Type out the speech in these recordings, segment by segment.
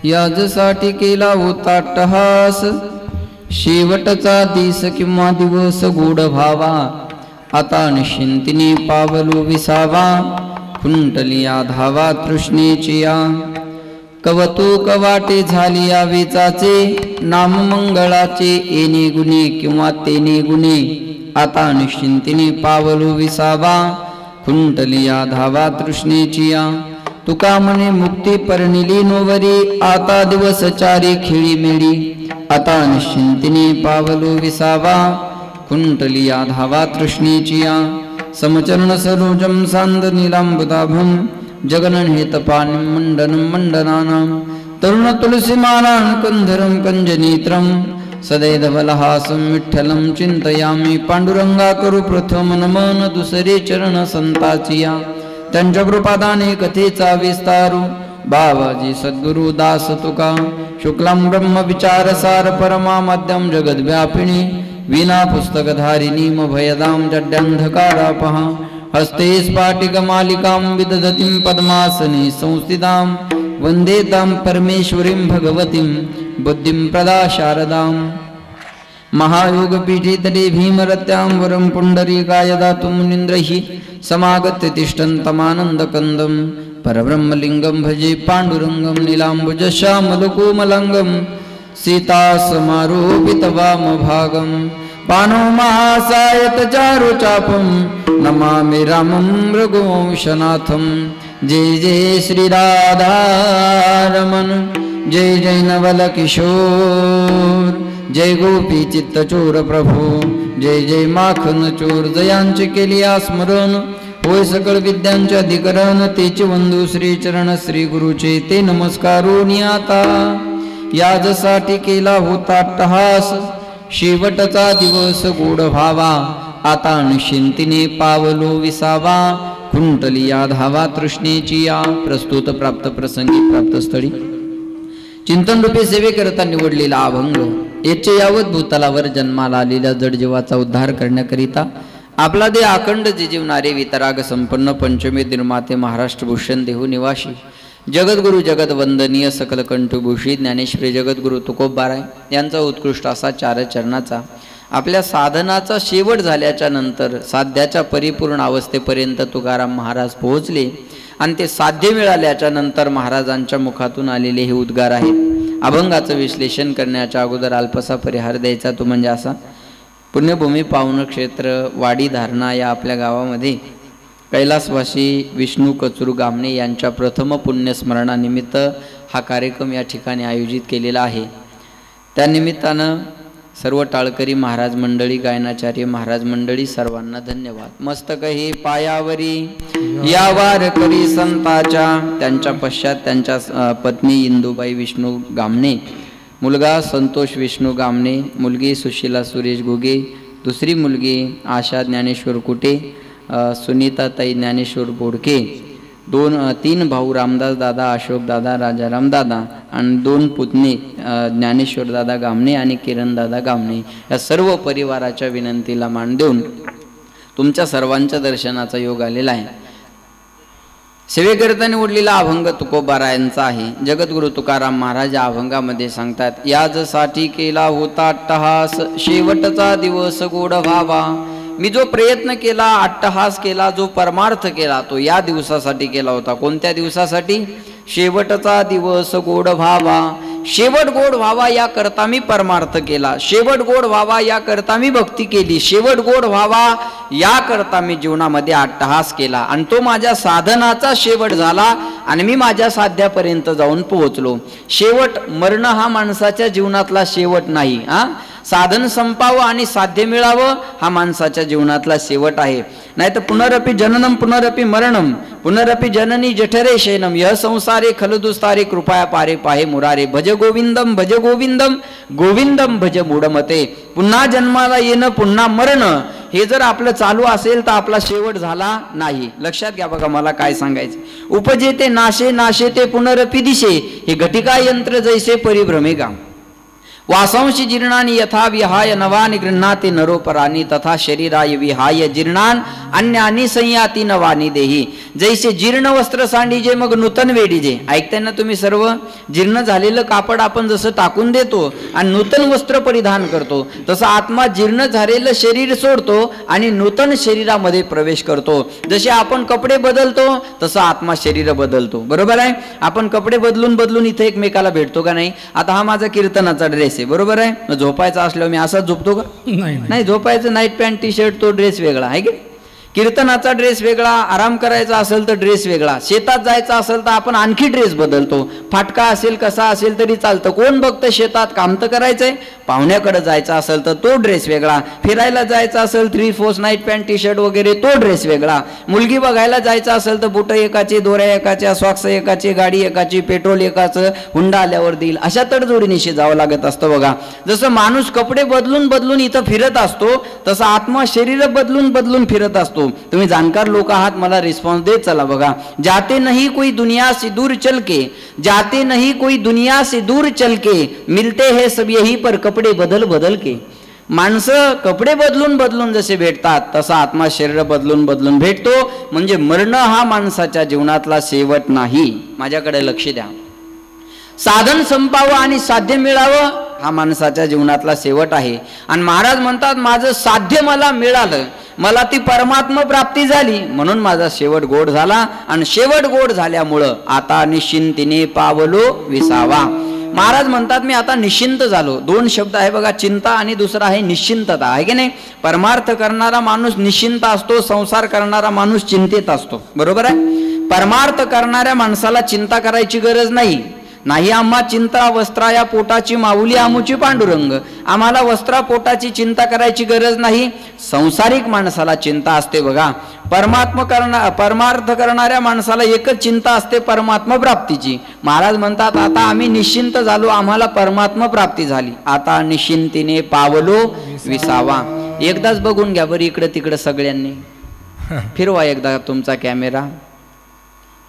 याजसाठी केला होता अट्टहास, शेवटचा दिस किंवा दिवस गोड व्हावा, आता निश्चिंतीने पावलो विसावा, खुंटलिया धावा तृष्णेची या. कवतुक वाटे झाली या वेचाचे, नाममंगळाचे येणे गुणे किंवा तेने गुणे, आता निश्चिंतीने पावलो विसावा, खुंटलिया धावा तृष्णेची या. तुका म्हणे मुक्ती परनिली नोवरी, आता दिवस चारी खेळी मेळी, आता निश्चिंतीने पावलो विसावा, खुंटलिया धावा तृष्णेची या. समचरण सरोजम सांद नीलांबुदाभम, जगनं हेतपानिं मंडनं मंडनानां, तरुण तुलसीमालां कंधरं कंजनेत्रं, सदैधवलहासं विठ्ठलं चिंतयामि. पांडुरंगा करू प्रथम नमन, दुसरे चरण संताची या. त्यांच्या कृपादाने कथेचा विस्तारू, बाबाजी सद्गुरु दास तुका. शुक्लां ब्रह्म विचार सार परमा मध्यम जगद्व्यापिनी, विना पुस्तकधारिणी भयदां जड्यंधकारापहा. हस्ते स्फाटिकमालिकां विदधतीं पद्मासने संस्थितां, वन्दे तां परमेश्वरीं भगवतीं बुद्धिं प्रदा शारदां. महायोगपीठे तटे भीमरत्यां वरं पुण्डरीकाय दातुं मुनीन्द्रैः समागत्य तिष्ठन्तमानन्दकन्दं, परब्रह्मलिङ्गं भजे पाण्डुरङ्गं नीलाम्बुजश्यामलकोमलाङ्गं, सीतासमारोपितवामभागं, पानो महासायत चारुचापं, नमामि रामं रघुवंशनाथं. जय जय श्री राधारमण, जय जय नवल किशोर, जय गोपी चित्तचोर प्रभू, जय जय माखन चोर. जयांचे केली स्मरण, होय सकळ विद्यांचे अधिकरण, तेचे वंदू श्री चरण श्री गुरुचे ते नमस्कारोनी आता. याजसाठी केला होता अट्टहास, शेवटचा दिवस गोड व्हावा, आता निश्चिंतीने पावलो विसावा, खुंटलिया धावा तृष्णेची या. प्रस्तुत प्राप्त प्रसंगी प्राप्त स्थळी चिंतन रूपे सेवेकरता निवडलेला अभंग, याचे यावत भूतलावर जन्माला आलेल्या जडजीवाचा उद्धार करण्याकरिता आपला दे अखंड जिजीवणारे वितराग संपन्न पंचमे निर्माते महाराष्ट्र भूषण देहू निवासी जगद्गुरु जगदवंदनीय सकल कंठभूषी ज्ञानेश्वरी जगद्गुरु तुकोबाराय यांचा उत्कृष्ट असा चारचरणाचा आपल्या साधनाचा शेवट झाल्याच्या नंतर साध्याच्या परिपूर्ण अवस्थेपर्यंत तुकाराम महाराज पोहोचले आणि ते साध्य मिळाल्याच्या नंतर महाराजांच्या मुखातून आलेले हे उद्गार आहेत. अभंगाचं विश्लेषण करण्याच्या अगोदर अल्पसा परिहार द्यायचा तो म्हणजे असा, पुण्यभूमी पावन क्षेत्र वाडी धारणा या आपल्या गावामध्ये कैलासवासी विष्णू कचरू गामणे यांच्या प्रथम पुण्यस्मरणानिमित्त हा कार्यक्रम या ठिकाणी आयोजित केलेला आहे. त्यानिमित्तानं सर्व टाळकरी महाराज मंडळी, गायनाचार्य महाराज मंडळी सर्वांना धन्यवाद. मस्तक हे पायावरी या वारकरी संताच्या, त्यांच्या पश्चात त्यांच्या पत्नी इंदुबाई विष्णू गामणे, मुलगा संतोष विष्णू गामणे, मुलगी सुशीला सुरेश घुगे, दुसरी मुलगी आशा ज्ञानेश्वर कुटे, सुनीताताई ज्ञानेश्वर बोडके, तीन भाऊ रामदास दादा, अशोक दादा, राजाराम दादा आणि दोन पुतणी ज्ञानेश्वर दादा गामणे आणि किरण दादा गामणे या सर्व परिवाराच्या विनंतीला मान देऊन तुमच्या सर्वांच्या दर्शनाचा योग आलेला आहे. सेवेकरता निवडलेला अभंग तुकोबारायांचा आहे. जगद्गुरु तुकाराम महाराज या अभंगामध्ये सांगतात, याजसाठी केला होता अट्टहास, शेवटचा दिवस गोड व्हावा. मी जो प्रयत्न केला, अट्टहास केला, जो परमार्थ केला तो या दिवसासाठी केला होता. कोणत्या दिवसासाठी? शेवटचा दिवस गोड व्हावा. शेवट गोड व्हावा या करता मी परमार्थ केला, शेवट गोड व्हावा या करता मी भक्ती केली, शेवट गोड व्हावा या करता मी जीवनामध्ये अट्टहास केला आणि तो माझ्या साधनाचा शेवट झाला आणि मी माझ्या साध्यापर्यंत जाऊन पोहोचलो. शेवट मरण हा माणसाच्या जीवनातला शेवट नाही. साधन संपावं आणि साध्य मिळावं हा माणसाच्या जीवनातला शेवट आहे. नाहीतर पुनरपि जननम पुनरपि मरणम पुनरपि जननी जठरे शयनम यह संसारे खलदुस्तारे कृपया पारे पाहे मुरारे भज गोविंदम गोविंदम भज मूढमते. पुन्हा जन्माला येणं पुन्हा मरण हे जर आपलं चालू असेल तर आपला शेवट झाला नाही. लक्षात घ्या. बघा मला काय सांगायचं, उपजे ते नाशे नाशे ते पुनरपि दिशे हे घटिका यंत्र जैसे परिभ्रमेगा. वासांशी जीर्णानि यथा विहाय नवानि गृह्णाति नरोपराणि तथा शरीराय विहाय जीर्णान अन्यानि संयाति नवानि देहि. जैसे जीर्ण वस्त्र सांडीजे मग नूतन वेडीजे. ऐकताय ना तुम्ही सर्व? जीर्ण झालेलं कापड आपण जसं टाकून देतो आणि नूतन वस्त्र परिधान करतो, तसं आत्मा जीर्ण झालेलं शरीर सोडतो आणि नूतन शरीरामध्ये प्रवेश करतो. जसे आपण कपडे बदलतो तसं आत्मा शरीर बदलतो. बरोबर आहे? आपण कपडे बदलून बदलून इथे एकमेकाला भेटतो का नाही? आता हा माझा कीर्तनाचा ड्रेस आहे, बरोबर आहे? झोपायचा असल्यावर मी असाच झोपतो का? नाही. झोपायचं नाईट पॅन्ट टी शर्ट तो ड्रेस वेगळा आहे की? कीर्तनाचा ड्रेस वेगळा, आराम करायचा असेल तर ड्रेस वेगळा, शेतात जायचं असेल तर आपण आणखी ड्रेस बदलतो. फाटका असेल कसा असेल तरी चालतं. कोण बघतं शेतात? काम तर करायचंय. पाहुण्याकडे जायचं असेल तर तो ड्रेस वेगळा, फिरायला जायचं असेल 3/4 नाईट पॅन्ट टी शर्ट वगैरे तो ड्रेस वेगळा, मुलगी बघायला जायचं असेल तर बुटं एकाचे, दोऱ्या एकाच्या, सॉक्स एकाचे, गाडी एकाची, पेट्रोल एकाचं, हुंडा आल्यावर देईल, अशा तडजोडीनिशी जावं लागत असतं. बघा, जसं माणूस कपडे बदलून बदलून इथं फिरत असतो तसं आत्मा शरीर बदलून बदलून फिरत असतो. तुम्ही जाणकार लोक आहात, मला रिस्पॉन्स देत चला. बघा, जाते नहीं कोई दुनिया से दूर चल के, जाते नहीं कोई दुनिया से दूर चल के, मिलते हैं सब यही पर कपडे बदल बदल के. माणसं कपडे बदलून बदलून जसे भेटतात तसा आत्मा शरीर बदलून बदलून भेटतो. म्हणजे मरण हा माणसाच्या जीवनातला शेवट नाही. माझ्याकडे लक्ष द्या. साधन संपावं आणि साध्य मिळावं हा माणसाच्या जीवनातला शेवट आहे. आणि महाराज म्हणतात, माझं साध्य मला मिळालं, मला ती परमात्मा प्राप्ती झाली, म्हणून माझा शेवट गोड झाला. आणि शेवट गोड झाल्यामुळं आता निश्चिंतीने पावलो विसावा. महाराज म्हणतात, मी आता निश्चिंत झालो. दोन शब्द आहे बघा, चिंता आणि दुसरा आहे निश्चिंतता, आहे की नाही? परमार्थ करणारा माणूस निश्चिंत असतो, संसार करणारा माणूस चिंतेत असतो. बरोबर आहे? परमार्थ करणाऱ्या माणसाला चिंता करायची गरज नाही. नाही आम्हा चिंता वस्त्रा या पोटाची माऊली आमुची पांडुरंग. आम्हाला वस्त्रा पोटाची चिंता करायची गरज नाही. संसारिक माणसाला चिंता असते बघा. परमार्थ करणाऱ्या माणसाला एकच चिंता असते, परमात्मा प्राप्तीची. महाराज म्हणतात, आता आम्ही निश्चिंत झालो, आम्हाला परमात्मा प्राप्ती झाली. आता निश्चिंतीने पावलो विसावा. एकदाच बघून घ्या बरं इकडे तिकडे सगळ्यांनी. फिरवा एकदा तुमचा कॅमेरा.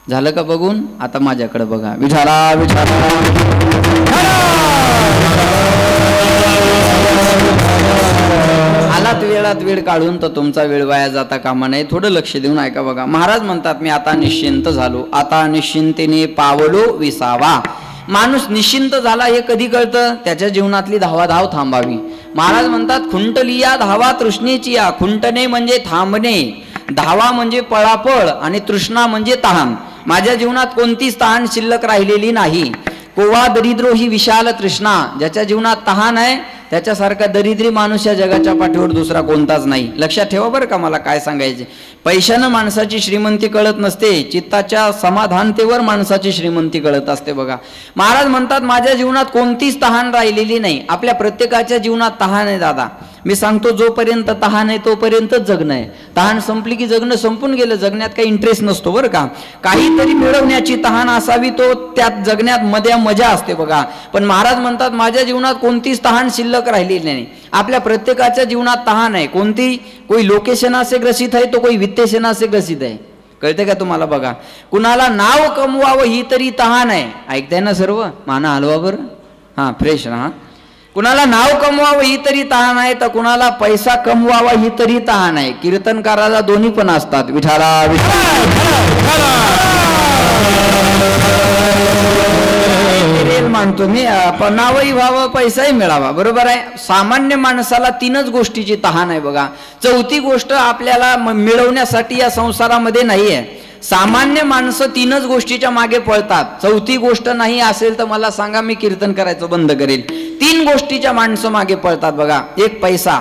झालं का बघून? आता माझ्याकडे बघा. विठाला विठाला. आलात वेळात वेळ काढून तर तुमचा वेळ वाया जाता कामा नये. थोडं लक्ष देऊन ऐका बघा. महाराज म्हणतात, मी आता निश्चिंत झालो, आता निश्चिंतेने पावलो विसावा. माणूस निश्चिंत झाला हे कधी कळतं? त्याच्या जीवनातली धावाधाव थांबावी. महाराज म्हणतात, खुंटलिया धावा तृष्णेची या. खुंटणे म्हणजे थांबणे, धावा म्हणजे पळापळ आणि तृष्णा म्हणजे तहान. माझ्या जीवनात कोणतीच तहान शिल्लक राहिलेली नाही. कोवा दरिद्रो ही विशाल तृष्णा. ज्याच्या जीवनात तहान आहे त्याच्यासारखा दरिद्री माणूस या जगाच्या पाठीवर दुसरा कोणताच नाही. लक्षात ठेवा बरं का मला काय सांगायचे. पैशानं माणसाची श्रीमंती कळत नसते, चित्ताच्या समाधानतेवर माणसाची श्रीमंती कळत असते. बघा, महाराज म्हणतात, माझ्या जीवनात कोणतीच तहान राहिलेली नाही. आपल्या प्रत्येकाच्या जीवनात तहान आहे दादा. मी सांगतो, जोपर्यंत तहान आहे तोपर्यंतच जगणं आहे. तहान संपली की जगणं संपून गेलं. जगण्यात काही इंटरेस्ट नसतो बरं का. काहीतरी मिळवण्याची तहान असावी, तो त्यात जगण्यात मजा असते बघा. पण महाराज म्हणतात, माझ्या जीवनात कोणतीच तहान शिल्लक राहिलेली नाही. आपल्या प्रत्येकाच्या जीवनात तहान आहे. कोणती? कोई लोकेशना से ग्रसित आहे तो कोई वित्तेशना से ग्रसित आहे. कळते का तुम्हाला? बघा, कुणाला नाव कमवावं ही तरी तहान आहे. ऐकताय ना सर्व? माना हलवा बरं. हां, फ्रेश ना. कुणाला नाव कमवावं ही तरी तहान आहे, तर कुणाला पैसा कमवावा ही तरी तहान आहे. कीर्तनकाराला दोन्ही पण असतात. विठाला मानतो मी, नावही व्हावं, पैसाही मिळावा. बरोबर आहे? सामान्य माणसाला तीनच गोष्टीची तहान आहे बघा. चौथी गोष्ट आपल्याला मिळवण्यासाठी या संसारामध्ये नाही आहे. सामान्य माणसं तीनच गोष्टीच्या मागे पळतात. चौथी गोष्ट नाही असेल तर मला सांगा, मी कीर्तन करायचं बंद करेल. तीन गोष्टीच्या माणसं मागे पळतात बघा. एक पैसा.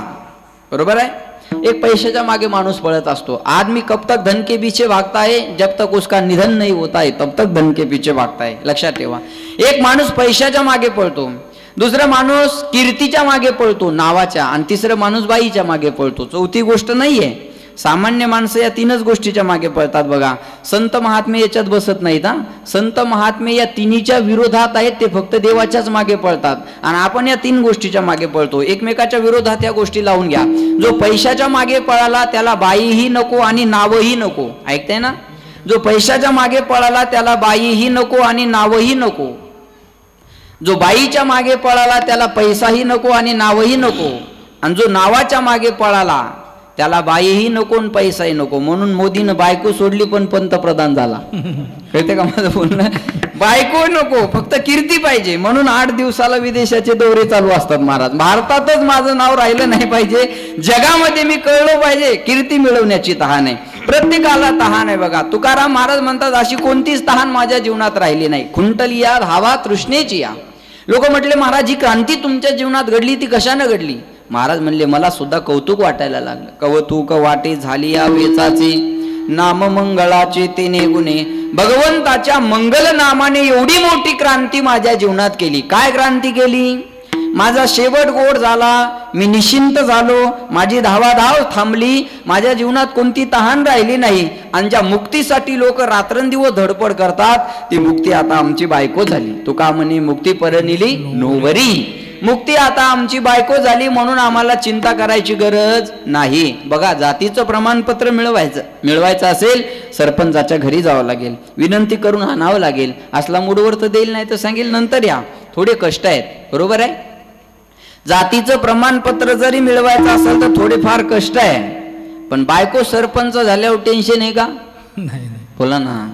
बरोबर आहे? एक पैशाच्या मागे माणूस पळत असतो. आज मी कब तक धन के पीछे भागता है, जब तक उसका निधन नहीं होता है तब तक धन के पीछे भागता है. लक्षात ठेवा. एक माणूस पैशाच्या मागे पळतो, दुसरा माणूस कीर्तीच्या मागे पळतो नावाच्या, आणि तिसरा माणूस बाईच्या मागे पळतो. चौथी गोष्ट नाहीये. सामान्य माणसं या तीनच गोष्टीच्या मागे पळतात बघा. संत महात्मे याच्यात बसत नाहीत. संत महात्मे या तिन्हीच्या विरोधात आहेत. ते फक्त देवाच्याच मागे पळतात, आणि आपण या तीन गोष्टीच्या मागे पळतो. एकमेकाच्या विरोधात या गोष्टी लावून घ्या. जो पैशाच्या मागे पळाला त्याला बाईही नको आणि नावही नको. ऐकताय ना? जो पैशाच्या मागे पळाला त्याला बाईही नको आणि नावही नको. जो बाईच्या मागे पळाला त्याला पैसाही नको आणि नावही नको. आणि जो नावाच्या मागे पळाला त्याला बाईही नको आणि पैसाही नको, म्हणून मोदीनं बायको सोडली पण पंतप्रधान झाला. कळते का माझं बोलणं? बायको नको, फक्त कीर्ती पाहिजे, म्हणून 8 दिवसाला विदेशाचे दौरे चालू असतात महाराज. भारतातच माझं नाव राहिलं नाही पाहिजे, जगामध्ये मी कळलो पाहिजे, कीर्ती मिळवण्याची तहान आहे. प्रत्येकाला तहान आहे बघा. तुकाराम महाराज म्हणतात अशी कोणतीच तहान माझ्या जीवनात राहिली नाही. खुंटली या हवा तृष्णेची या. लोक म्हटले महाराज ही क्रांती तुमच्या जीवनात घडली ती कशानं घडली? महाराज म्हणले मला सुद्धा कौतुक वाटायला लागलं. कौतुक वाटे झाली या वेचाची, नाम मंगळाचे तेने गुणे. भगवंताच्या मंगल नामाने एवढी मोठी क्रांती माझ्या जीवनात केली. काय क्रांती केली? माझा शेवट गोड झाला, मी निश्चिंत झालो, माझी धावाधाव थांबली, माझ्या जीवनात कोणती तहान राहिली नाही. आणि ज्या मुक्तीसाठी लोक रात्रंदिवस धडपड करतात ती मुक्ती आता आमची बायको झाली. तुका म्हणे मुक्ती परनिली नोवरी. मुक्ती आता आमची बायको झाली, म्हणून आम्हाला चिंता करायची गरज नाही. बघा, जातीचं प्रमाणपत्र मिळवायचं असेल सरपंचाच्या घरी जावं लागेल, विनंती करून आणावं लागेल. असला मूडवर तर देईल, नाही तर सांगेल नंतर या. थोडे कष्ट आहेत, बरोबर आहे. जातीचं प्रमाणपत्र जरी मिळवायचं असेल तर थोडेफार कष्ट आहे, पण बायको सरपंच झाल्यावर टेन्शन आहे का? नाही. बोला ना,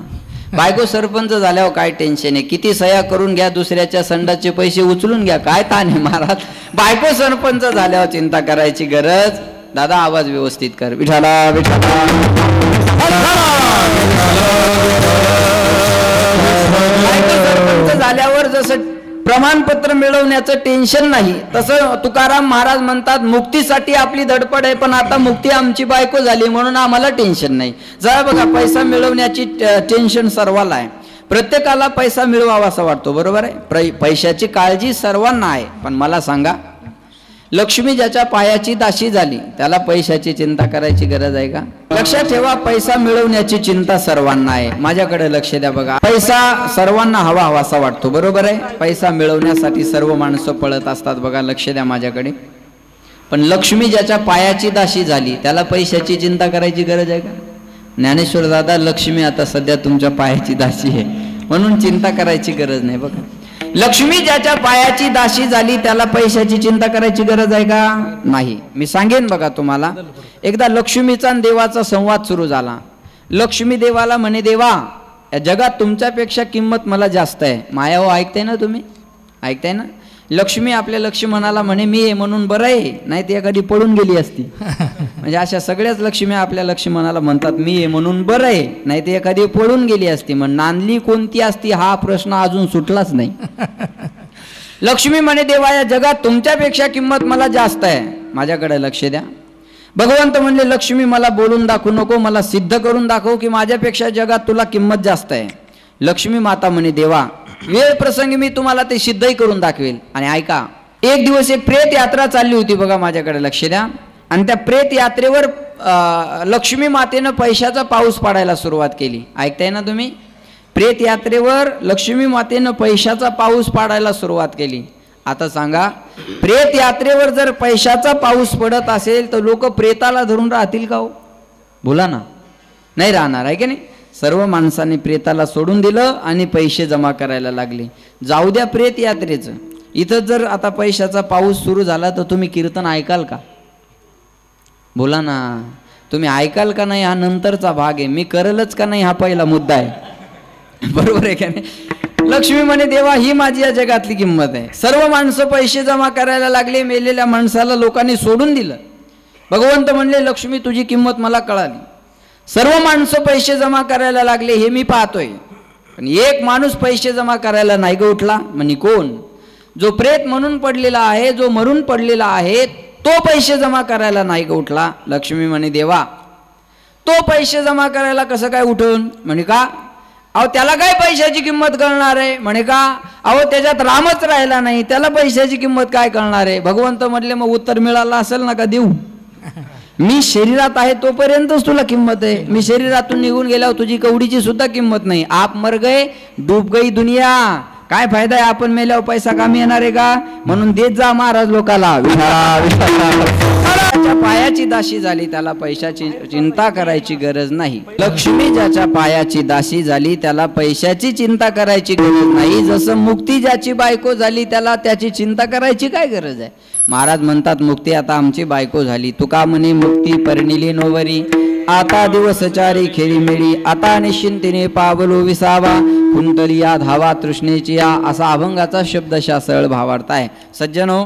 बायको सरपंच झाल्यावर काय टेन्शन आहे? किती सह्या करून घ्या, दुसऱ्याच्या संडाचे पैसे उचलून घ्या, काय ताण आहे महाराज? बायको सरपंच झाल्यावर चिंता करायची गरज. दादा आवाज व्यवस्थित कर. विठाला विठाला. बायको सरपंच झाल्यावर जसं प्रमाणपत्र मिळवण्याचं टेन्शन नाही, तसं तुकाराम महाराज म्हणतात मुक्तीसाठी आपली धडपड आहे, पण आता मुक्ती आमची बायको झाली म्हणून आम्हाला टेन्शन नाही. जरा बघा, पैसा मिळवण्याची टेन्शन सर्वाला आहे. प्रत्येकाला पैसा मिळवावा असं वाटतो, बरोबर आहे. पैशाची काळजी सर्वांना आहे, पण मला सांगा, लक्ष्मी ज्याच्या पायाची दाशी झाली त्याला पैशाची चिंता करायची गरज आहे का? लक्षात ठेवा, पैसा मिळवण्याची चिंता सर्वांना आहे. माझ्याकडे लक्ष द्या बघा. पैसा सर्वांना हवा असा वाटतो, बरोबर आहे. पैसा मिळवण्यासाठी सर्व माणसं पळत असतात बघा. लक्ष द्या माझ्याकडे. पण लक्ष्मी ज्याच्या पायाची दाशी झाली त्याला पैशाची चिंता करायची गरज आहे का? ज्ञानेश्वर दादा, लक्ष्मी आता सध्या तुमच्या पायाची दाशी आहे म्हणून चिंता करायची गरज नाही. बघा, लक्ष्मी ज्याच्या पायाची दाशी झाली त्याला पैशाची चिंता करायची गरज आहे का? नाही. मी सांगेन बघा तुम्हाला. एकदा लक्ष्मीचा आणि देवाचा संवाद सुरू झाला. लक्ष्मी देवाला म्हणे, देवा या जगात तुमच्यापेक्षा किंमत मला जास्त आहे. माया हो, ऐकताय ना तुम्ही? ऐकताय ना? लक्ष्मी आपल्या लक्ष्मणाला म्हणे मी आहे म्हणून बरं आहे, नाही ती एखादी पळून गेली असती. म्हणजे अशा सगळ्याच लक्ष्मी आपल्या लक्ष्मणाला म्हणतात मी आहे म्हणून बरं आहे, नाही ती एखादी पळून गेली असती. मग नांदली कोणती असती हा प्रश्न अजून सुटलाच नाही. लक्ष्मी म्हणे देवा या जगात तुमच्यापेक्षा किंमत मला जास्त आहे, माझ्याकडे लक्ष द्या. भगवंत म्हणले लक्ष्मी मला बोलून दाखवू नको, मला सिद्ध करून दाखव की माझ्यापेक्षा जगात तुला किंमत जास्त आहे. लक्ष्मी माता म्हणे देवा वेळ प्रसंगी मी तुम्हाला ते सिद्धही करून दाखवेल. आणि ऐका, एक दिवस एक प्रेत यात्रा चालली होती बघा, माझ्याकडे लक्ष द्या. आणि त्या प्रेत यात्रेवर लक्ष्मी मातेनं पैशाचा पाऊस पाडायला सुरुवात केली. ऐकताय ना तुम्ही? प्रेत यात्रेवर लक्ष्मी मातेनं पैशाचा पाऊस पाडायला सुरुवात केली. आता सांगा, प्रेत यात्रेवर जर पैशाचा पाऊस पडत असेल तर लोक प्रेताला धरून राहतील का हो? बोला ना, नाही राहणार आहे की नाही? सर्व माणसांनी प्रेताला सोडून दिलं आणि पैसे जमा करायला लागले. जाऊ द्या प्रेत यात्रेचं, इथं जर आता पैशाचा पाऊस सुरू झाला तर तुम्ही कीर्तन ऐकाल का? बोला ना, तुम्ही ऐकाल का नाही? हा नंतरचा भाग आहे. मी करेलच का नाही हा पहिला मुद्दा आहे. बरोबर आहे का नाही? लक्ष्मी म्हणे देवा ही माझी या जगातली किंमत आहे. सर्व माणसं पैसे जमा करायला लागले, मेलेल्या माणसाला लोकांनी सोडून दिलं. भगवंत म्हणले लक्ष्मी तुझी किंमत मला कळाली. सर्व माणसं पैसे जमा करायला लागले हे मी पाहतोय, पण एक माणूस पैसे जमा करायला नाही ग उठला. म्हणे कोण? जो प्रेत म्हणून पडलेला आहे, जो मरून पडलेला आहे, तो पैसे जमा करायला नाही ग उठला. लक्ष्मी म्हणे देवा तो पैसे जमा करायला कसं काय उठून? म्हणे का? अहो त्याला काय पैशाची किंमत कळणार आहे? म्हणे का? अहो त्याच्यात रामच राहिला नाही, त्याला पैशाची किंमत काय कळणार आहे? भगवंत म्हटले मग उत्तर मिळालं असेल ना का देऊ? मी शरीरात आहे तोपर्यंतच तुला किंमत आहे, मी शरीरातून निघून गेल्यावर तुझी कवडीची सुद्धा किंमत नाही. आप मर गए डूब गई दुनिया, काय फायदा आहे आपण मेल्यावर पैसा कामी येणार आहे का? म्हणून देत जा महाराज लोकाला. ज्याच्या पायाची दाशी झाली त्याला पैशाची चिंता करायची गरज नाही. लक्ष्मी ज्याच्या पायाची दाशी झाली त्याला पैशाची चिंता करायची गरज नाही. जसं मुक्ती ज्याची बायको झाली त्याला त्याची चिंता करायची काय गरज आहे? महाराज म्हणतात मुक्ती आता आमची बायको झाली. तुका म्हणे मुक्ती परिणिली नोवरी, आता दिवस चारी खेळी मेळी, आता निश्चिंतीने पावलो विसावा, कुंतली या धावा तृष्णेची या, असा अभंगाचा शब्दशः सरळ भावार्थ आहे. सज्जनो,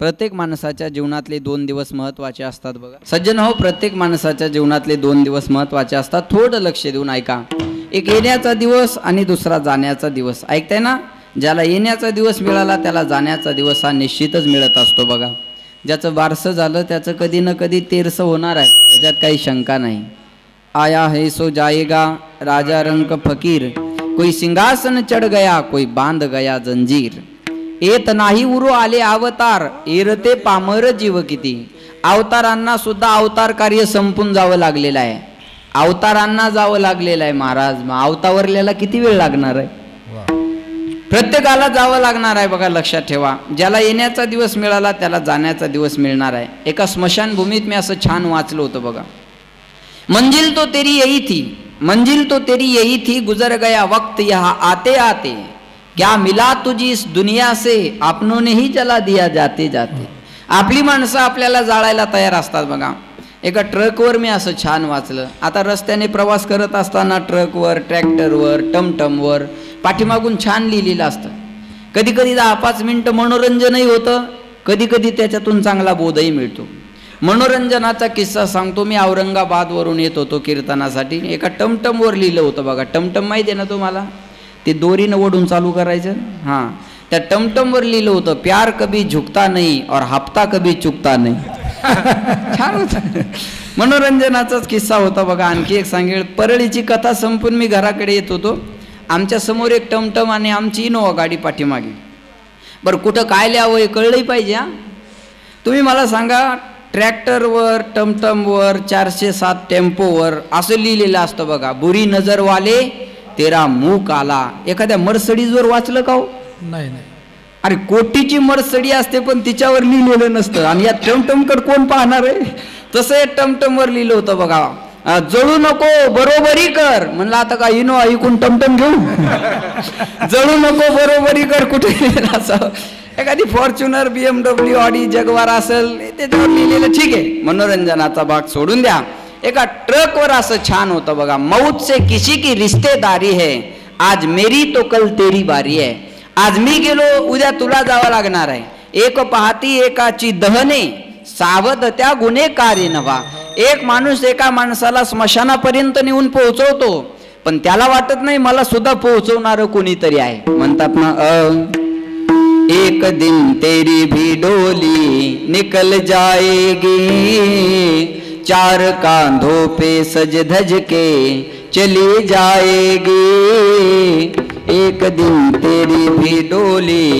प्रत्येक माणसाच्या जीवनातले 2 दिवस महत्त्वाचे असतात बघा. सज्जन हो, प्रत्येक माणसाच्या जीवनातले 2 दिवस महत्त्वाचे असतात. थोडं लक्ष देऊन ऐका. एक येण्याचा दिवस आणि दुसरा जाण्याचा दिवस. ऐकताय ना? ज्याला येण्याचा दिवस मिळाला त्याला जाण्याचा दिवस हा निश्चितच मिळत असतो बघा. ज्याचं बारसं झालं त्याचं कधी ना कधी तेरसं होणार आहे, याच्यात काही शंका नाही. आया है सो जाएगा, राजा रंग फकीर, कोई सिंहासन चढ गया, कोई बांध गया जंजीर. येत नाही उरू आले अवतार, एरते पामर जीव किती. अवतारांना सुद्धा अवतार कार्य संपून जावं लागलेलं आहे. अवतारांना जावं लागलेलं आहे महाराज. मग अवतावरल्याला किती वेळ लागणार आहे? प्रत्येकाला जावं लागणार आहे बघा. लक्षात ठेवा, ज्याला येण्याचा दिवस मिळाला त्याला जाण्याचा दिवस मिळणार आहे. एका स्मशानभूमीत मी असं छान वाचलं होतं बघा. मंजिल तो तेरी यही थी, मंजिल तो तेरी यही थी, गुजर गया वक्त यहाँ आते आते, क्या मिला तुझी इस दुनिया से, आपनों ने ही जला दिया जाते जाते. आपली माणसं आपल्याला जाळायला तयार असतात बघा. एका ट्रकवर मी असं छान वाचलं. आता रस्त्याने प्रवास करत असताना ट्रकवर, ट्रॅक्टरवर, टमटमवर पाठीमागून छान लिहिलेलं असतं. कधी कधी 10-5 मिनिटं मनोरंजनही होतं, कधी कधी त्याच्यातून चांगला बोधही मिळतो. मनोरंजनाचा किस्सा सांगतो. मी औरंगाबादवरून येत होतो कीर्तनासाठी. एका टमटमवर लिहिलं होतं बघा. टमटम माहिती आहे ना तुम्हाला? ते दोरीनं ओढून चालू करायचं. हां, त्या टमटमवर लिहिलं होतं, प्यार कभी झुकता नहीं और हफ्ता कभी चुकता नहीं. छान होतं. मनोरंजनाचाच किस्सा होता बघा. आणखी एक सांगेल. परळीची कथा संपून मी घराकडे येत होतो. आमच्या समोर एक टमटम आणि आमची इनोवा गाडी पाठीमागे. बरं, कुठं काय लिहावं हे कळलंही पाहिजे. हां, तुम्ही मला सांगा, ट्रॅक्टरवर, टमटमवर, 407 टेम्पोवर असं लिहिलेलं असतं बघा, बुरी नजर वाले तेरा मुंह काला. एखाद्या मर्सडीजवर वाचलं का हो? नाही. अरे, कोटीची मर्सडी असते पण तिच्यावर लिहिलेलं नसतं. आणि या टमटमकडे कोण पाहणार आहे? तसं या टमटमवर लिहिलं होतं बघा, जळू नको बरोबरी कर. म्हणलं आता का इनो ऐकून टमटम घेऊ? जळू नको बरोबरी कर कुठे असं. एखादी फॉर्च्युनर, BMW, ऑडी, जगवार असेल त्याच्यावर लिहिलेलं ठीक आहे. मनोरंजनाचा भाग सोडून द्या. एका ट्रकवर असं छान होतं बघा, मौत से किसी की रिश्तेदारी है, आज मेरी तो कल तेरी बारी है. आज मी गेलो, उद्या तुला जावं लागणार आहे. एक पाहती एकाची दहने, सावध त्या गुन्हेगारी नव्हा. एक माणूस एका माणसाला स्मशानापर्यंत नेऊन पोहोचवतो, पण त्याला वाटत नाही मला सुद्धा पोहोचवणार कोणीतरी आहे. म्हणतात ना, एक दिन तेरी भी डोली निकल जाएगी, 4 कांधों पे सज धज के चली जाएगी. एक दिन तेरी भी डोली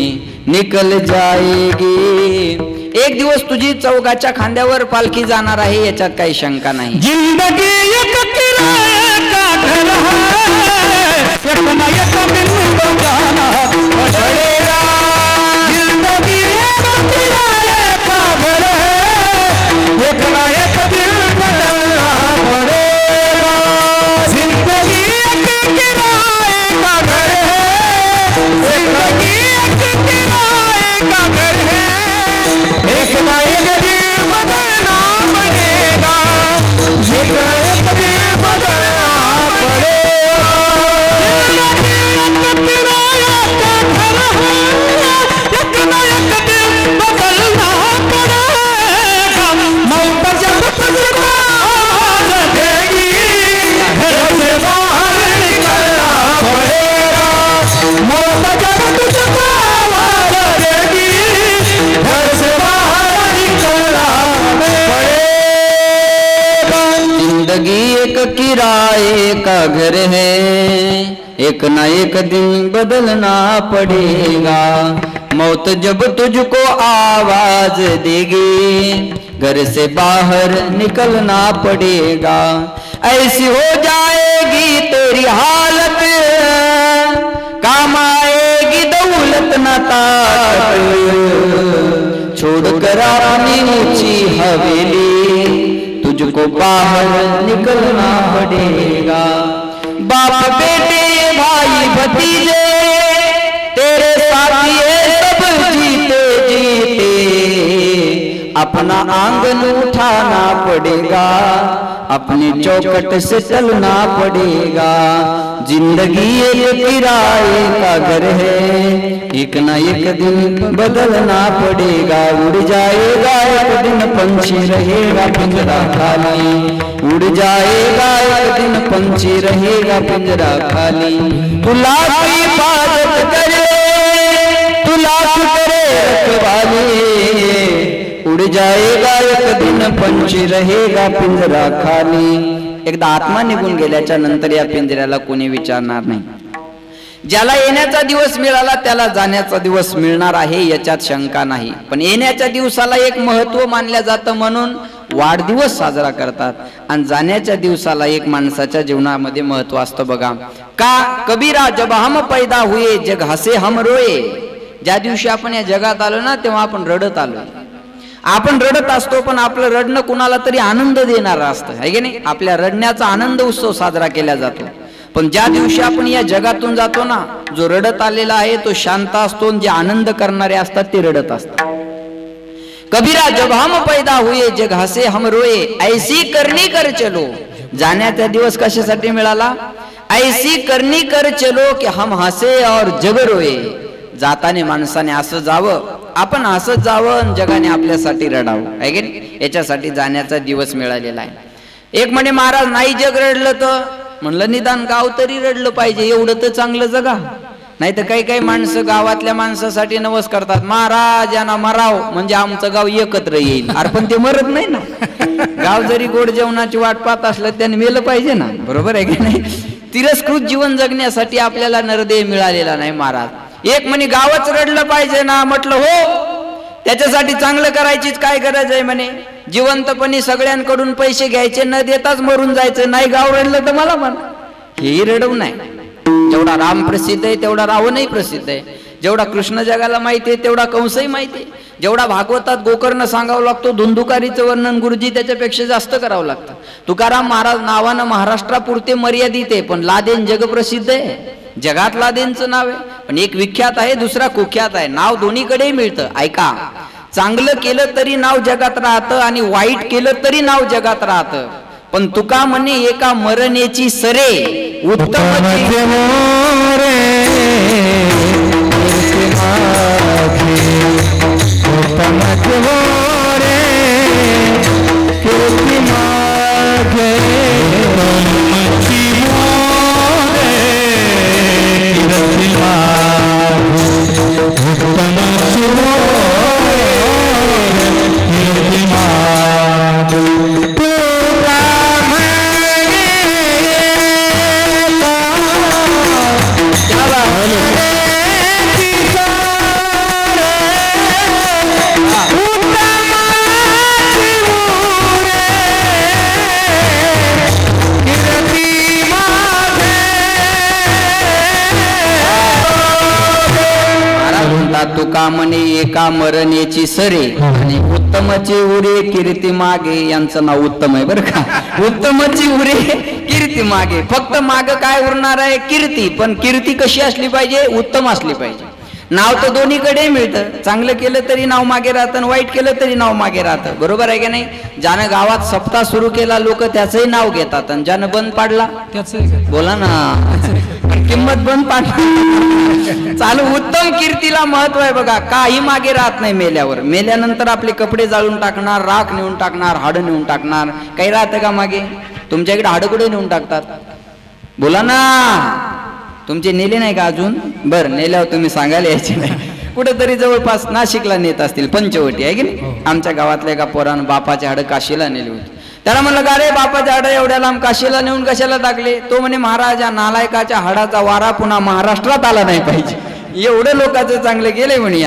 निकल जाएगी. एक दिवस तुझी चौघाच्या खांद्यावर पालखी जाणार आहे, याच्यात काही शंका नाही. जिंदगी एक किराए का घर है, एक ना एक दिन तो जाना पड़ेगा. जिंदगी एक किराए का घर है, एक ना एक दिन बदलना पड़ेगा. जिंदगी एक किराए का घर है, जिंदगी एक किराए का घर है, एक ना एक दिन बदलना पड़ेगा. एक ना एक दिन बदलना पड़ेगा. एक किराया का घर है, एक ना एक दिन बदलना पड़ेगा. मौत जब तुझको लगेगी, घर से बाहर निकलना पड़ेगा. मौत जब तुझको लगेगी, घर से बाहर निकलना पड़ेगा. जिंदगी एक किराए का घर है, एक ना एक दिन बदलना पड़ेगा. मौत जब तुझको आवाज देगी, घर से बाहर निकलना पड़ेगा. ऐसी हो जाएगी तेरी हालत, काम आएगी दौलत न ताकत, छोड़कर अपनी ऊंची हवेली, तुझको बाहर निकलना पड़ेगा. बाप बेटे भाई भतीजे तेरे साथी है सब जीते जीते, अपना आंगन उठाना पड़ेगा, अपनी चौखट से चलना पड़ेगा। जिंदगी एक किराए का घर है, एक ना एक दिन बदलना पड़ेगा। उड़ जाएगा एक दिन पंछी रहेगा पिंजरा खाली, उड़ जाएगा एक दिन पंछी रहेगा पिंजरा खाली। तू लाख इबादत करे, तू लाख करे रखवाली, उड़ जाएगा एक दिन पंछी रहेगा पिंजरा खाली। एकदा आत्मा निघून गेल्याच्या नंतर या पिंजऱ्याला कोणी विचारणार नाही। ज्याला येण्याचा दिवस मिळाला त्याला जाण्याचा दिवस मिळणार आहे याच्यात शंका नाही, पण येण्याच्या दिवसाला एक महत्व मानलं जातं म्हणून वाढदिवस साजरा करतात, आणि जाण्याच्या दिवसाला एक माणसाच्या जीवनामध्ये महत्व असतं बघा। का कबीरा जब हम पैदा हुए जग हसे हम रोए, ज्या दिवशी आपण या जगात आलो ना तेव्हा आपण रडत आलो, आपण रडत असतो, पण आपलं रडणं कुणाला तरी आनंद देणारं असतं, आहे की नाही? आपल्या रडण्याचा आनंद उत्सव साजरा केला जातो। पण ज्या दिवशी आपण या जगातून जातो ना, जो रडत आलेला आहे तो शांत असतो, जे आनंद करणारे असतात ते रडत असतात। कबीरा जब हम पैदा हुए जग हसे हम रोए, ऐसी करनी कर चलो। जाण्याचा दिवस कशासाठी मिळाला? ऐसी करनी कर चलो कि हम हसे और जग रोए। जाताने माणसाने असं जावं, आपण हसत जावं, जगाने आपल्यासाठी रडावं, आहे की नाही? याच्यासाठी जाण्याचा दिवस मिळालेला आहे। एक म्हणे महाराज नाही जग रडलं तर, म्हणलं निदान गाव तरी रडलं पाहिजे, एवढं तर चांगलं जगा। नाही तर काही काही माणसं गावातल्या माणसासाठी नवस करतात, महाराज यांना मराव म्हणजे आमचं गाव एकत्र येईल। अरे पण ते मरत नाही ना, गाव जरी गोड जेवणाची वाट पाहत असलं त्याने मेलं पाहिजे ना, बरोबर आहे की नाही? तिरस्कृत जीवन जगण्यासाठी आपल्याला नरदेह मिळालेला नाही महाराज। एक म्हणे गावच रडलं पाहिजे ना, म्हटलं हो, त्याच्यासाठी चांगलं करायचीच काय गरज आहे म्हणे, जिवंतपणी सगळ्यांकडून पैसे घ्यायचे, न देताच मरून जायचं, नाही गाव रडलं तर मला म्हण, हेही रडवू नाही। जेवढा राम प्रसिद्ध आहे तेवढा रावणही प्रसिद्ध आहे, जेवढा कृष्ण जगाला माहिती आहे तेवढा कंसही माहिती आहे, जेवढा भागवतात गोकर्ण सांगावं लागतो, धुंदुकारीचं वर्णन गुरुजी त्याच्यापेक्षा जास्त करावं लागतं। तुकाराम महाराज नावानं महाराष्ट्रापुरते मर्यादित आहे, पण लादेन जगप्रसिद्ध आहे, जगात लादेनचं नाव आहे, पण एक विख्यात आहे दुसरा कुख्यात आहे, नाव दोन्हीकडेही मिळतं। ऐका, चांगलं केलं तरी नाव जगात राहतं आणि वाईट केलं तरी नाव जगात राहतं, पण तुका म्हणे एका मरणेची सरे उत्तम तुका म्हणे एका मरणेची सरे आणि उत्तमची उरे कीर्ती मागे, यांचं नाव उत्तम आहे बरं का। उत्तमची उरे कीर्ती मागे, फक्त माग काय उरणार आहे? कीर्ती, पण कीर्ती कशी असली पाहिजे? उत्तम असली पाहिजे। नाव तर दोन्हीकडे मिळतं, चांगलं केलं तरी नाव मागे राहतं, वाईट केलं तरी नाव मागे राहतं, बरोबर आहे की नाही? ज्यानं गावात सप्ताह सुरू केला लोक त्याचंही नाव घेतात, आणि ज्यानं बंद पाडला त्याचं बोला ना, किंमत बंद पाडली चालू। उत्तम कीर्तीला महत्व आहे बघा, काही मागे राहत नाही मेल्यावर। मेल्यानंतर आपले कपडे जाळून टाकणार, राख नेऊन टाकणार, हाडं नेऊन टाकणार, काही राहतं का मागे? तुमच्या इकडे हाडं कुठे नेऊन टाकतात बोला ना? तुमचे नेले नाही का अजून? बरं, नेल्यावर तुम्ही सांगायला यायचे नाही, कुठेतरी जवळपास नाशिकला नेत असतील, पंचवटी आहे की नाही? आमच्या गावातल्या एका पोरानं बापाचे हाडं काशीला नेले होते, त्याला म्हणलं का रे बापाच्या हाडं एवढ्या लांब काशीला नेऊन कशाला टाकले? तो म्हणे महाराज या नालायकाच्या हाडाचा वारा पुन्हा महाराष्ट्रात आला नाही पाहिजे, एवढं लोकांचं चांगलं गेलंय म्हणे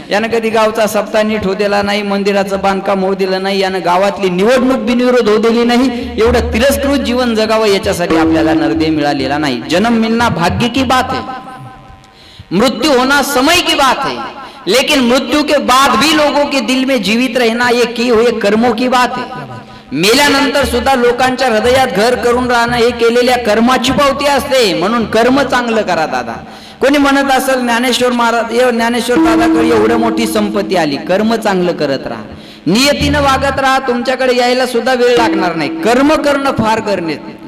यानं कधी गावचा सप्ताह नीट होऊ दिला नाही, मंदिराचं बांधकाम होऊ दिलं नाही, यानं गावातली निवडणूक बिनविरोध होऊ दिली नाही, एवढं तिरस्कृत जीवन जगावं याच्यासाठी आपल्याला नरदेह मिळालेला नाही। जन्म मिलना भाग्य की बात है, मृत्यु होना समय की बात है, लेकिन मृत्यु के बाद भी लोगों के दिल में जीवित रहना ये किए हुए कर्मों की बात है। मेल्यानंतर सुद्धा लोकांच्या हृदयात घर करून राहणं हे केलेल्या कर्माची पावती असते, म्हणून कर्म चांगलं करा दादा। कोणी म्हणत असेल ज्ञानेश्वर महाराज, ज्ञानेश्वर दादाकडे एवढी मोठी संपत्ती आली, कर्म चांगलं करत राहा। नियतीनं वागत राहा, तुमच्याकडे यायला सुद्धा वेळ लागणार नाही. कर्म करणं फार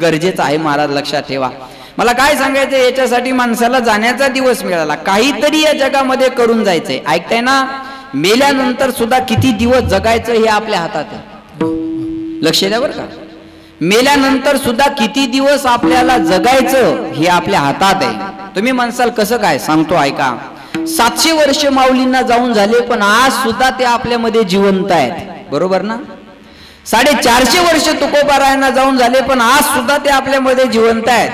गरजेचं आहे महाराज, लक्षात ठेवा. मला काय सांगायचं, याच्यासाठी माणसाला जाण्याचा दिवस मिळाला, काहीतरी या जगामध्ये करून जायचंय. ऐकताय ना, मेल्यानंतर सुद्धा किती दिवस जगायचं हे आपल्या हातात आहे. लक्ष द्या बरं का, मेल्यानंतर सुद्धा किती दिवस आपल्याला जगायचं हे आपल्या हातात आहे. तुम्ही म्हणसाल कसं काय, सांगतो ऐका. 700 वर्ष माऊलींना जाऊन झाले, पण आज सुद्धा ते आपल्यामध्ये जिवंत आहेत. बरोबर ना? 450 वर्ष तुकोबारायांना जाऊन झाले, पण आज सुद्धा ते आपल्यामध्ये जिवंत आहेत.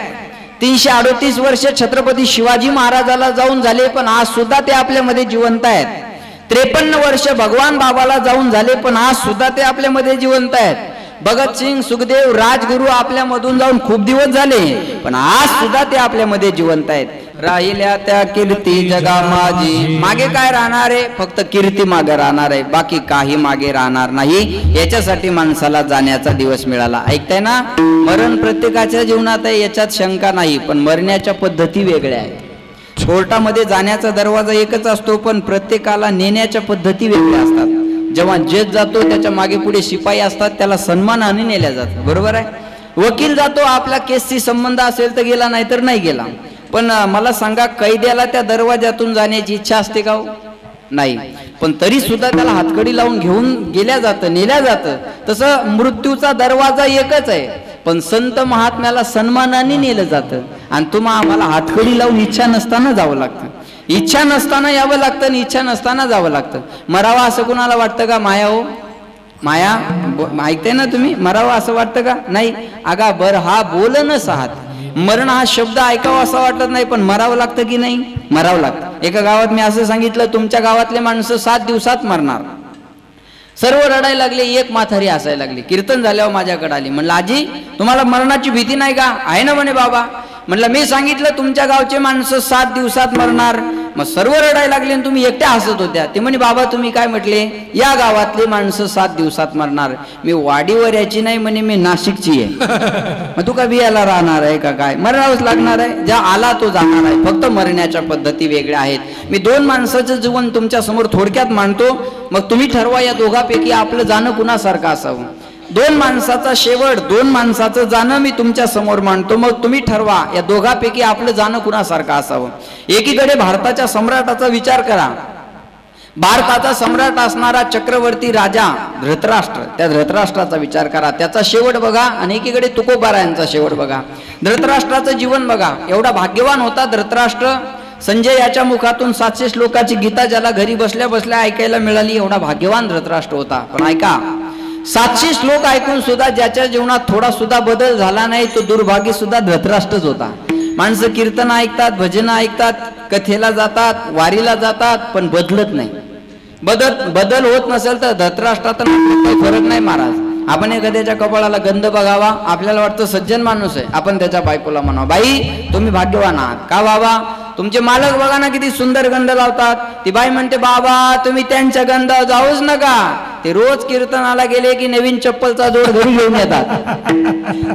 338 वर्ष छत्रपती शिवाजी महाराजाला जाऊन झाले, पण आज सुद्धा ते आपल्यामध्ये जिवंत आहेत. 53 वर्ष भगवान बाबाला जाऊन झाले, पण आज सुद्धा ते आपल्यामध्ये जिवंत आहेत. भगतसिंग, सुखदेव, राजगुरू आपल्यामधून जाऊन खूप दिवस झाले, पण आज सुद्धा ते आपल्यामध्ये जिवंत आहेत. राहिल्या त्या कीर्ती जगा माझी, मागे काय राहणार आहे, फक्त कीर्ती मागे राहणार आहे, बाकी काही मागे राहणार नाही. याच्यासाठी माणसाला जाण्याचा दिवस मिळाला. ऐकताय ना, मरण प्रत्येकाच्या जीवनात आहे, याच्यात शंका नाही, पण मरण्याच्या पद्धती वेगळ्या आहेत. कोर्टामध्ये जाण्याचा दरवाजा एकच असतो, पण प्रत्येकाला नेण्याच्या पद्धती वेगळ्या असतात. जेव्हा जज जातो, त्याच्या मागे पुढे शिपाई असतात, त्याला सन्मानाने नेल्या जातं. बरोबर आहे. वकील जातो, आपला केसशी संबंध असेल तर गेला, नाही तर नाही गेला. पण मला सांगा, कैद्याला त्या दरवाजातून जाण्याची इच्छा असते का? नाही. पण तरी सुद्धा त्याला हातकडी लावून घेऊन गेल्या जातं, नेल्या जातं. तसं मृत्यूचा दरवाजा एकच आहे, पण संत महात्म्याला सन्मानाने नेलं जातं. आणि आम्हाला हातकडी लावून इच्छा नसताना जावं लागतं. इच्छा नसताना यावं लागतं आणि इच्छा नसताना जावं लागतं. मरावा असं कुणाला वाटतं का? माया हो, माया ऐकते ना तुम्ही, मरावा असं वाटतं का? नाही. अगा बर हा बोलनच आहात. मरण हा शब्द ऐकावा असं वाटत नाही, पण मरावं लागतं की नाही? मरावं लागतं. एका गावात मी असं सांगितलं, तुमच्या गावातले माणसं 7 दिवसात मरणार. सर्व रडायला लागले, एक म्हातारी हसायला लागली. कीर्तन झाल्यावर माझ्याकडे आली. म्हणलं, आजी तुम्हाला मरणाची भीती नाही का? आहे ना म्हणे बाबा. म्हणलं, मी सांगितलं तुमच्या गावचे माणसं 7 दिवसात मरणार. मग सर्व रडायला लागले आणि तुम्ही एकट्या हसत होत्या. ते म्हणे, बाबा तुम्ही काय म्हटले? या गावातली माणसं 7 दिवसात मरणार. मी वाडीवर याची नाही म्हणे, मी नाशिकची आहे. मग तू का बियाला राहणार आहे का काय? मरणावंच लागणार आहे. ज्या आला तो जाणार आहे, फक्त मरण्याच्या पद्धती वेगळ्या आहेत. मी 2 माणसाचं जीवन तुमच्या समोर थोडक्यात मांडतो, मग तुम्ही ठरवा या दोघांपैकी आपलं जाणं कुणासारखं असावं. 2 माणसाचा शेवट, 2 माणसाचं जाणं मी तुमच्या समोर मांडतो, मग तुम्ही ठरवा या दोघांपैकी आपलं जाणं कुणासारखं असावं. एकीकडे भारताच्या सम्राटाचा विचार करा. भारताचा सम्राट असणारा चक्रवर्ती राजा धृतराष्ट्र, त्या धृतराष्ट्राचा विचार करा, त्याचा शेवट बघा. आणि एकीकडे तुकोबारायांचा शेवट बघा. धृतराष्ट्राचं जीवन बघा. एवढा भाग्यवान होता धृतराष्ट्र. संजय याच्या मुखातून 700 श्लोकाची गीता ज्याला घरी बसल्या बसल्या ऐकायला मिळाली, एवढा भाग्यवान धृतराष्ट्र होता. पण ऐका, 700 श्लोक ऐकून सुद्धा ज्याच्या जीवनात थोडा सुद्धा बदल झाला नाही, तो दुर्भाग्य सुद्धा धृतराष्ट्रच होता. माणसं कीर्तन ऐकतात, भजन ऐकतात, कथेला जातात, वारीला जातात, पण बदलत नाही. बदल होत नसेल तर धृतराष्ट्रात काही फरक नाही महाराज. आपण एखाद्याच्या कपाळाला गंध बघावा, आपल्याला वाटतं सज्जन माणूस आहे, आपण त्याच्या बायकोला म्हणावं, बाई तुम्ही भाग्यवान आहात. का बाबा? तुमचे मालक बघा ना किती सुंदर गंध लावतात. ती बाई म्हणते, बाबा तुम्ही त्यांच्या गंधावर जाऊच नका, ते रोज कीर्तनाला गेले की नवीन चप्पलचा जोड घरी घेऊन येतात.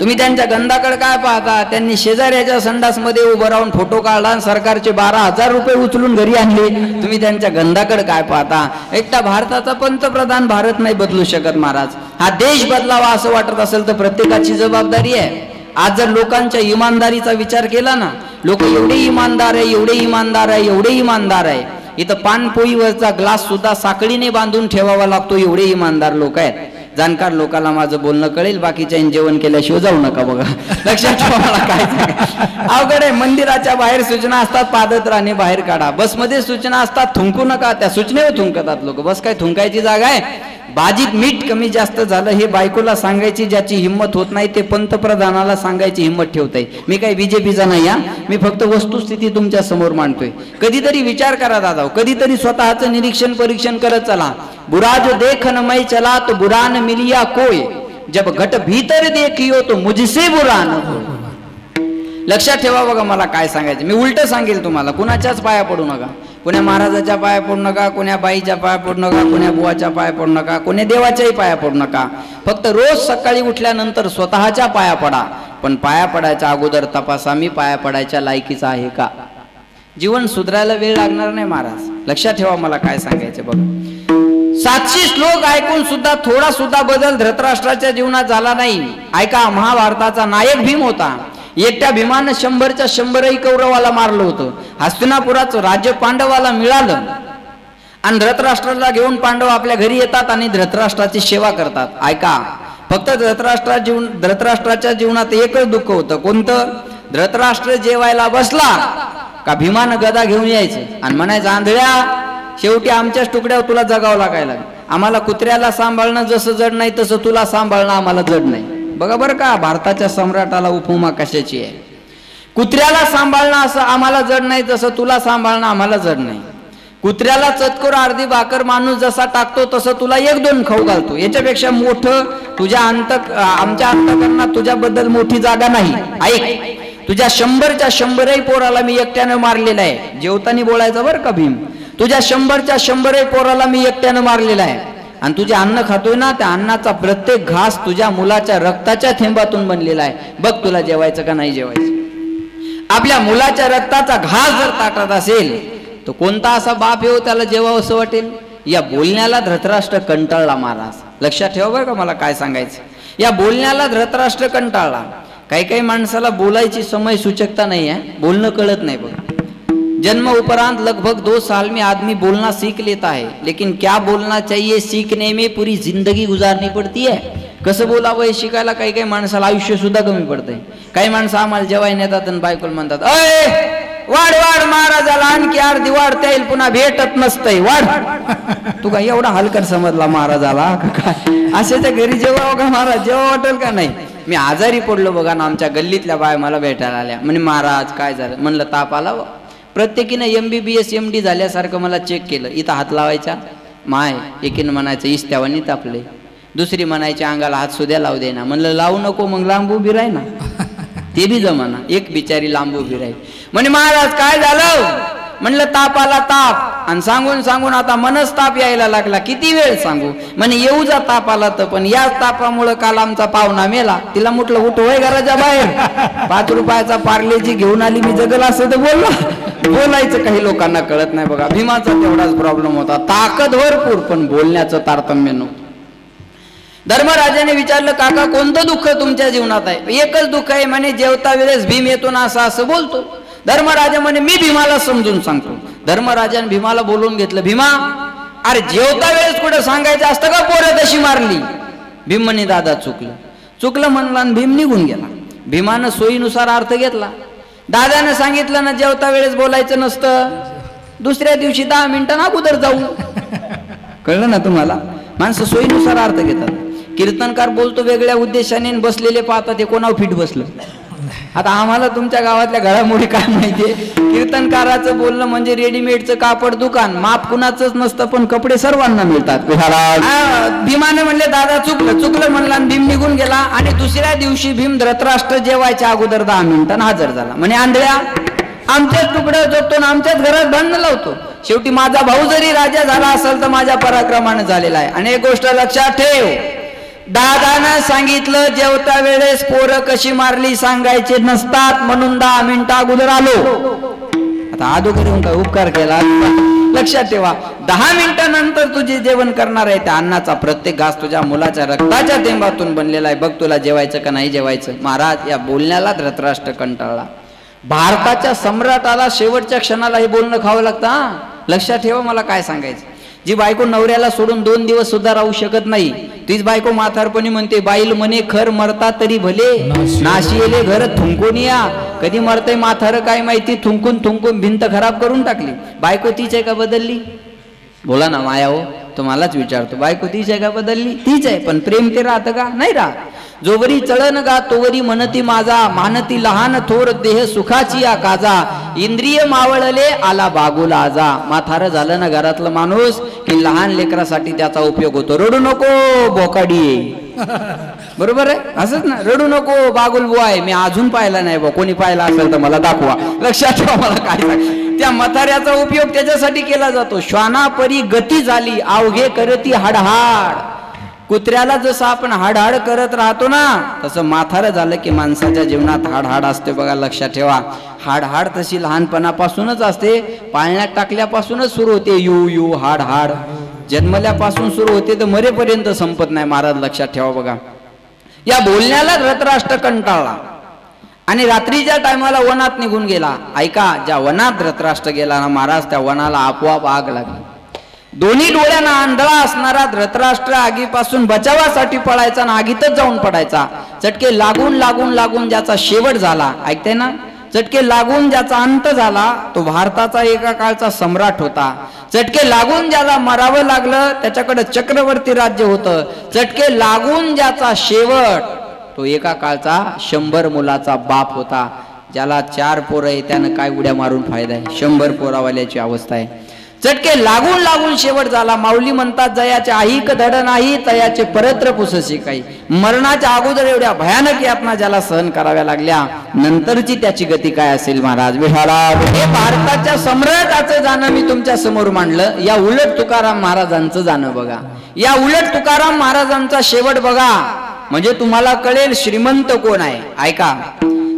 तुम्ही त्यांच्या गंधाकडे काय पाहता? त्यांनी शेजाऱ्याच्या संडासमध्ये उभं राहून फोटो काढला आणि सरकारचे 12,000 रुपये उचलून घरी आणले. तुम्ही त्यांच्या गंधाकडे काय पाहता? एकटा भारताचा पंतप्रधान भारत नाही बदलू शकत महाराज. हा देश बदलावा असं वाटत असेल तर प्रत्येकाची जबाबदारी आहे. आज जर लोकांच्या इमानदारीचा विचार केला ना, लोक एवढे इमानदार आहे, एवढे इमानदार आहे, एवढे इमानदार आहे, इथं पानपोळीवरचा ग्लास सुद्धा साखळीने बांधून ठेवावा लागतो, एवढे इमानदार लोक आहेत. जाणकार लोकांना माझं बोलणं कळेल, बाकीच्या जेवण केल्याशिवाय जाऊ नका बघा. लक्षात ठेवा. मला काय अवघड आहे. मंदिराच्या बाहेर सूचना असतात, पादत्राणे बाहेर काढा. बसमध्ये सूचना असतात, थुंकू नका. त्या सूचनेवर थुंकतात लोक. बस काय थुंकायची जागा आहे? बाजीत मीठ कमी जास्त झालं हे बायकोला सांगायची ज्याची हिंमत होत नाही, ते पंतप्रधानाला सांगायची हिंमत ठेवताय. मी काही बीजेपीचा नाही हा, मी फक्त वस्तुस्थिती तुमच्या समोर मांडतोय. कधीतरी विचार करा दादा, कधीतरी स्वतःचं निरीक्षण परीक्षण करत चला. बुरा जो देख न मैं चला तो बुरा न मिलिया कोय, जब घट भीतर देखियो तो मुझसे बुरा न हो. लक्षात ठेवा. बघा मला काय सांगायचं, मी उलट सांगेल तुम्हाला. कुणाच्याच पाया पडू नका. कोण्या महाराजाच्या पाया पडू नका, कोण्या बाईच्या पाया पडू नका, कोण्या बुवाच्या पाया पडू नका, कोण्या देवाच्याही पाया पडू नका. फक्त रोज सकाळी उठल्यानंतर स्वतःच्या पाया पडा, पण पाया पडायच्या अगोदर तपासा मी पाया पडायच्या लायकीचा आहे का. जीवन सुधारायला वेळ लागणार नाही महाराज. लक्षात ठेवा. मला काय सांगायचं बघा, 700 श्लोक ऐकून सुद्धा थोडा सुद्धा बदल धृतराष्ट्राच्या जीवनात झाला नाही. ऐका, महाभारताचा नायक भीम होता. एकट्या भीमानं 100च्या 100 कौरवाला मारलं होतं. हस्तिनापुराचं राज्य पांडवाला मिळालं आणि धृतराष्ट्राला घेऊन पांडव आपल्या घरी येतात आणि धृतराष्ट्राची सेवा करतात. ऐका, फक्त धृतराष्ट्राच्या जीवनात एकच दुःख होतं. कोणतं? धृतराष्ट्र जेवायला बसला का भीमानं गदा घेऊन यायचं आणि म्हणायचं, आंधळ्या शेवटी आमच्याच तुकड्यावर तुला जगावं लागायला. आम्हाला कुत्र्याला सांभाळणं जसं जड नाही तसं तुला सांभाळणं आम्हाला जड नाही. बघा बरं का, भारताच्या सम्राटाला उपमा कशाची आहे. कुत्र्याला सांभाळणं असं आम्हाला जड नाही तसं तुला सांभाळणं आम्हाला जड नाही. कुत्र्याला चतकोर अर्धी भाकर माणूस जसा टाकतो तसं तुला 1-2 खाऊ घालतो. याच्यापेक्षा मोठं आमच्या अंतःकरणात तुझ्याबद्दल मोठी जागा नाही. ऐक, तुझ्या 100च्या 100 पोराला मी एकट्यानं मारलेला आहे. जेवताना बोलायचं बरं का भीम. तुझ्या 100च्या 100 पोराला मी एकट्यानं मारलेला आहे. आणि तुझे अन्न खातोय ना, त्या अन्नाचा प्रत्येक घास तुझ्या मुलाच्या रक्ताच्या थेंबातून बनलेला आहे. बघ तुला जेवायचं का नाही जेवायचं. आपल्या मुलाच्या रक्ताचा घास जर ताटात असेल तर कोणता असा बाप येऊ त्याला जेवावं असं वाटेल. या बोलण्याला धृतराष्ट्र कंटाळला महाराज. लक्षात ठेवा बरं का मला काय सांगायचं. या बोलण्याला धृतराष्ट्र कंटाळला. काही माणसाला बोलायची समय सूचकता नहीं है, बोलना कळत नहीं. बघ, जन्म उपरांत लगभग 2 साल में आदमी बोलना सीख लेता है, लेकिन क्या बोलना चाहिए सीखने में पूरी जिंदगी गुजारनी पड़ती है. कसं बोलावं हे शिकायला काही माणसाला आयुष्य सुद्धा कमी पडतंय. काही माणसं आम्हाला जेवाय नेतात आणि बायकोला म्हणतात, अय वाढ वाढ महाराजाला आणखी अर्धी वाढता येईल, पुन्हा भेटत नसतंय, वाढ. तू काय एवढा हलकर समजला महाराजाला काय? अशाच्या घरी जेव्हा बघा महाराज जेव्हा वाटेल का नाही. मी आजारी पडलो बघा ना, आमच्या गल्लीतल्या बाय मला भेटायला आल्या. म्हणजे महाराज काय झालं? म्हणलं ताप आला. प्रत्येकीनं MBBS MD झाल्यासारखं मला चेक केलं. इथं हात लावायचा माय, एकीनं म्हणायचं इस्त्यावानी तापले, दुसरी म्हणायची अंगाला हात सुद्धा लावू दे ना. म्हणलं लावू नको, मग लांब उभी राही ना. ते बी जमाना. एक बिचारी लांब उभी राही. म्हणे महाराज काय झालं? म्हणलं ताप आला ताप. आणि सांगून सांगून आता मनच ताप यायला लागला. किती वेळ सांगू? म्हणे येऊ जा ताप आला तर, पण याच तापामुळे काल आमचा पाहुणा मेला. तिला म्हटलं उठवाय घराच्या बाहेर. 5 रुपयाचा पार्लेजी घेऊन आली, मी जगल असं तर बोलला. बोलायचं काही लोकांना कळत नाही बघा. भीमाचा तेवढाच प्रॉब्लेम होता, ताकद भरपूर पण बोलण्याचं तारतम्य नव्हतं. धर्मराजाने विचारलं, काका कोणतं दुःख तुमच्या जीवनात आहे? एकच दुःख आहे म्हणे, जेवता वेळेस भीम येतो ना असं बोलतो. धर्मराजा म्हणे मी भीमाला समजून सांगतो. धर्मराजाने भीमाला बोलवून घेतलं. भीमा, अरे जेवता वेळेस कुठं सांगायचं असतं का पोरं तशी मारली? भीम म्हणे दादा चुकलं म्हणला आणि भीम निघून गेला. भीमानं सोयीनुसार अर्थ घेतला. दादानं सांगितलं ना जेवता वेळेस बोलायचं नसतं, दुसऱ्या दिवशी 10 मिनिटांना अगोदर जाऊ. कळलं ना तुम्हाला? माणसं सोयीनुसार अर्थ घेतात. कीर्तनकार बोलतो वेगळ्या उद्देशाने, बसलेले पाहतात ते कोणावर फिट बसलं. आता आम्हाला तुमच्या गावातल्या घडामोडी काय माहितीये. कीर्तनकाराचं बोलणं म्हणजे रेडीमेडचं कापड दुकान. माप कुणाचंच नसतं पण कपडे सर्वांना मिळतात. भीमाने म्हणले दादा चुकलं म्हणला आणि भीम निघून गेला. आणि दुसऱ्या दिवशी भीम धृतराष्ट्र जेवायच्या अगोदर 10 मिनिटांना हजर झाला. म्हणे आंधळ्या, आमच्याच तुकड्या जोडतो ना आमच्याच घरात भांडणं लावतो. शेवटी माझा भाऊ जरी राजा झाला असेल तर माझ्या पराक्रमाने झालेला आहे. आणि एक गोष्ट लक्षात ठेव, दादानं सांगितलं जेवता वेळेस पोरं कशी मारली सांगायचे नसतात, म्हणून 10 मिनिटं अगोदर आलो. आता अगोदर येऊन काय उपकार केला? लक्षात ठेवा, 10 मिनिटांनंतर तुझे जेवण करणार आहे. त्या अन्नाचा प्रत्येक घास तुझ्या मुलाच्या रक्ताच्या थेंबातून बनलेला आहे. बघ तुला जेवायचं का नाही जेवायचं. महाराज या बोलण्याला धृतराष्ट्र कंटाळला. भारताच्या सम्राटाला शेवटच्या क्षणाला हे बोलणं खावं लागतं. हा लक्षात ठेवा मला काय सांगायचं. जी बायको नवऱ्याला सोडून 2 दिवस सुद्धा राहू शकत नाही, तीच बायको म्हातारपणी म्हणते बाईल म्हणे खर मरता तरी भले, नाशी येले घर थुंकून या. कधी मरतय म्हातार काय माहिती, थुंकून थुंकून भिंत खराब करून टाकली. बायको तीच आहे का बदलली? बोला ना माया हो, तुम्हालाच विचारतो. बायको तीच आहे का बदलली? तीच आहे, पण प्रेम ते राहतं का? नाही राहत. जोवरी चळन गा तोवरी मनती माझा, मानती लहान थोर देह सुखाची या काजा, इंद्रिय मावळले आला बागुला आजा. म्हातारं झालं ना घरातलं माणूस की लहान लेकरासाठी त्याचा उपयोग होतो. रडू नको बोकाडी, बरोबर आहे असंच ना. रडू नको बागुल बुवा आहे, मी अजून पाहिला नाही बा, कोणी पाहिला असेल तर मला दाखवा. लक्षात ठेवा मला काय सांग. त्या म्हाताऱ्याचा उपयोग त्याच्यासाठी केला जातो. श्वानापरी गती झाली अवघे करती हाडहाड. कुत्र्याला जसं आपण हाडहाड करत राहतो ना, तसं म्हातारं झालं की माणसाच्या जीवनात हाडहाड असते बघा. लक्षात ठेवा, हाडहाड तशी लहानपणापासूनच असते, पाळण्यात टाकल्यापासूनच सुरू होते. You you हाडहाड. जन्मल्यापासून सुरू होते तर मरेपर्यंत संपत नाही महाराज, लक्षात ठेवा बघा. या बोलण्याला धृतराष्ट्र कंटाळला आणि रात्रीच्या टायमाला वनात निघून गेला. ऐका, ज्या वनात धृतराष्ट्र गेला ना महाराज, त्या वनाला आपोआप आग लागली. दोन्ही डोळ्यांना आंधळा असणारा धृतराष्ट्र आगीपासून बचावासाठी पळायचा आणि आगीतच जाऊन पडायचा. चटके लागून लागून लागून ज्याचा शेवट झाला, ऐकते ना, चटके लागून ज्याचा अंत झाला तो भारताचा एका काळचा सम्राट होता. चटके लागून ज्याला मरावं लागलं त्याच्याकडे चक्रवर्ती राज्य होतं. चटके लागून ज्याचा शेवट तो एका काळचा 100 मुलाचा बाप होता. ज्याला 4 पोरं आहे त्यानं काय उड्या मारून फायदा आहे, 100 पोरावाल्याची अवस्था आहे. चटके लागून लागून शेवट झाला. माऊली म्हणतात, जयाचे आहिक धड नाही तयाचे परत्र पुसशी काही. मरणाच्या अगोदर एवढ्या भयानक यातना ज्याला सहन कराव्या लागल्या, नंतरची त्याची गती काय असेल महाराज. विठाला हे भारताच्या सम्राटाचं जाणं मी तुमच्या समोर मांडलं. या उलट तुकाराम महाराजांचं जाणं बघा. या उलट तुकाराम महाराजांचा शेवट बघा, म्हणजे तुम्हाला कळेल श्रीमंत कोण आहे. ऐका,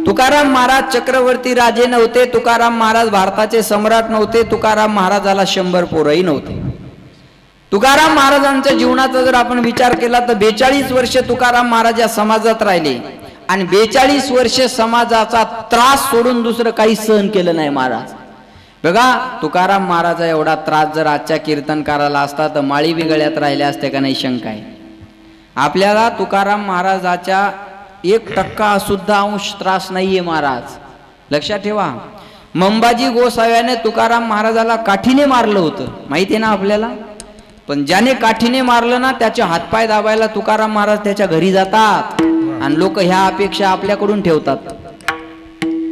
तुकाराम महाराज चक्रवर्ती राजे नव्हते. तुकाराम महाराज भारताचे सम्राट नव्हते. तुकाराम महाराजाला 100 पोरही नव्हते. तुकाराम महाराजांच्या जीवनाचा जर आपण विचार केला तर 42 वर्ष तुकाराम महाराज या समाजात राहिले आणि 42 वर्ष समाजाचा त्रास सोडून दुसरं काही सहन केलं नाही महाराज. बघा, तुकाराम महाराजा एवढा त्रास जर आजच्या कीर्तनकाराला असता तर माळी बिगळ्यात राहिल्या असते का नाही, शंका आहे. आपल्याला तुकाराम महाराजाच्या 1% सुद्धा अंश त्रास नाहीये महाराज, लक्षात ठेवा. मंबाजी गोसाव्याने तुकाराम महाराजाला काठीने मारलं होतं, माहिती आहे ना आपल्याला. पण ज्याने काठीने मारलं ना त्याचे हातपाय दाबायला तुकाराम महाराज त्याच्या घरी जातात आणि लोक ह्या अपेक्षा आपल्याकडून ठेवतात.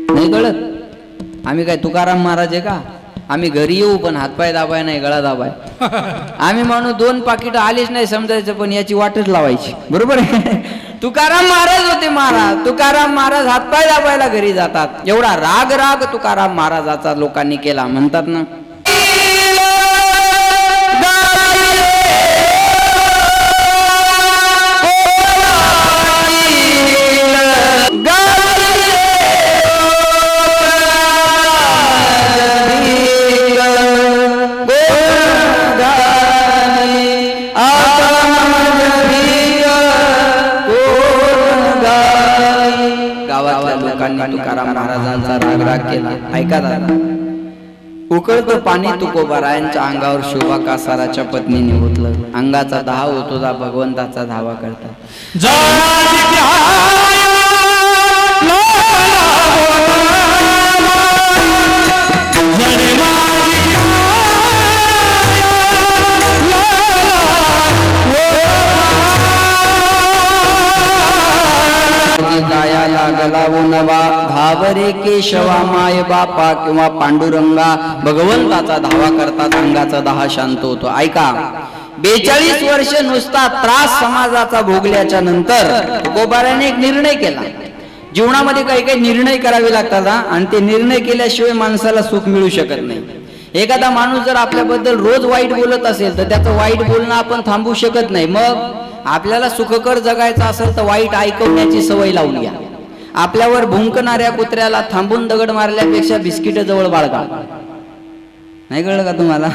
नाही कळत, आम्ही काय तुकाराम महाराज आहे का? आम्ही घरी येऊ पण हातपाय दाबाय नाही, गळा दाबाय. आम्ही म्हणू 2 पाकिट आलीच नाही समजायचं, पण याची वाटच लावायची. बरोबर आहे. तुकाराम महाराज होते महाराज. तुकाराम महाराज हातपाय दाबायला घरी जातात. एवढा राग राग तुकाराम महाराजाचा लोकांनी केला. म्हणतात ना, तुकाराम महाराजांचा राग राग केला. ऐका दादा, उकळतं पाणी तुकोबारायांच्या अंगावर शोभा कासाराच्या पत्नीने ओतलं. अंगाचा दाह होतो दा भगवंताचा धावा करतात. गाया लागला नवा भावरे केशवा माय बापा किंवा पांडुरंगा भगवंताचा धावा करतात. अंगाचा दाह शांत होतो. ऐका, 42 वर्ष नुसता त्रास समाजाचा भोगल्याच्या नंतर तुकोबाराने एक निर्णय केला. जीवनामध्ये काही काही निर्णय करावे लागतात आणि ते निर्णय केल्याशिवाय माणसाला सुख मिळू शकत नाही. एखादा माणूस जर आपल्याबद्दल रोज वाईट बोलत असेल तर त्याचं वाईट बोलणं आपण थांबवू शकत नाही. मग आपल्याला सुखकर जगायचं असेल तर वाईट ऐकवण्याची सवय लावून घ्या. आपल्यावर भुंकणाऱ्या कुत्र्याला थांबून दगड मारल्यापेक्षा बिस्किट जवळ बाळगा. नाही कळलं का तुम्हाला?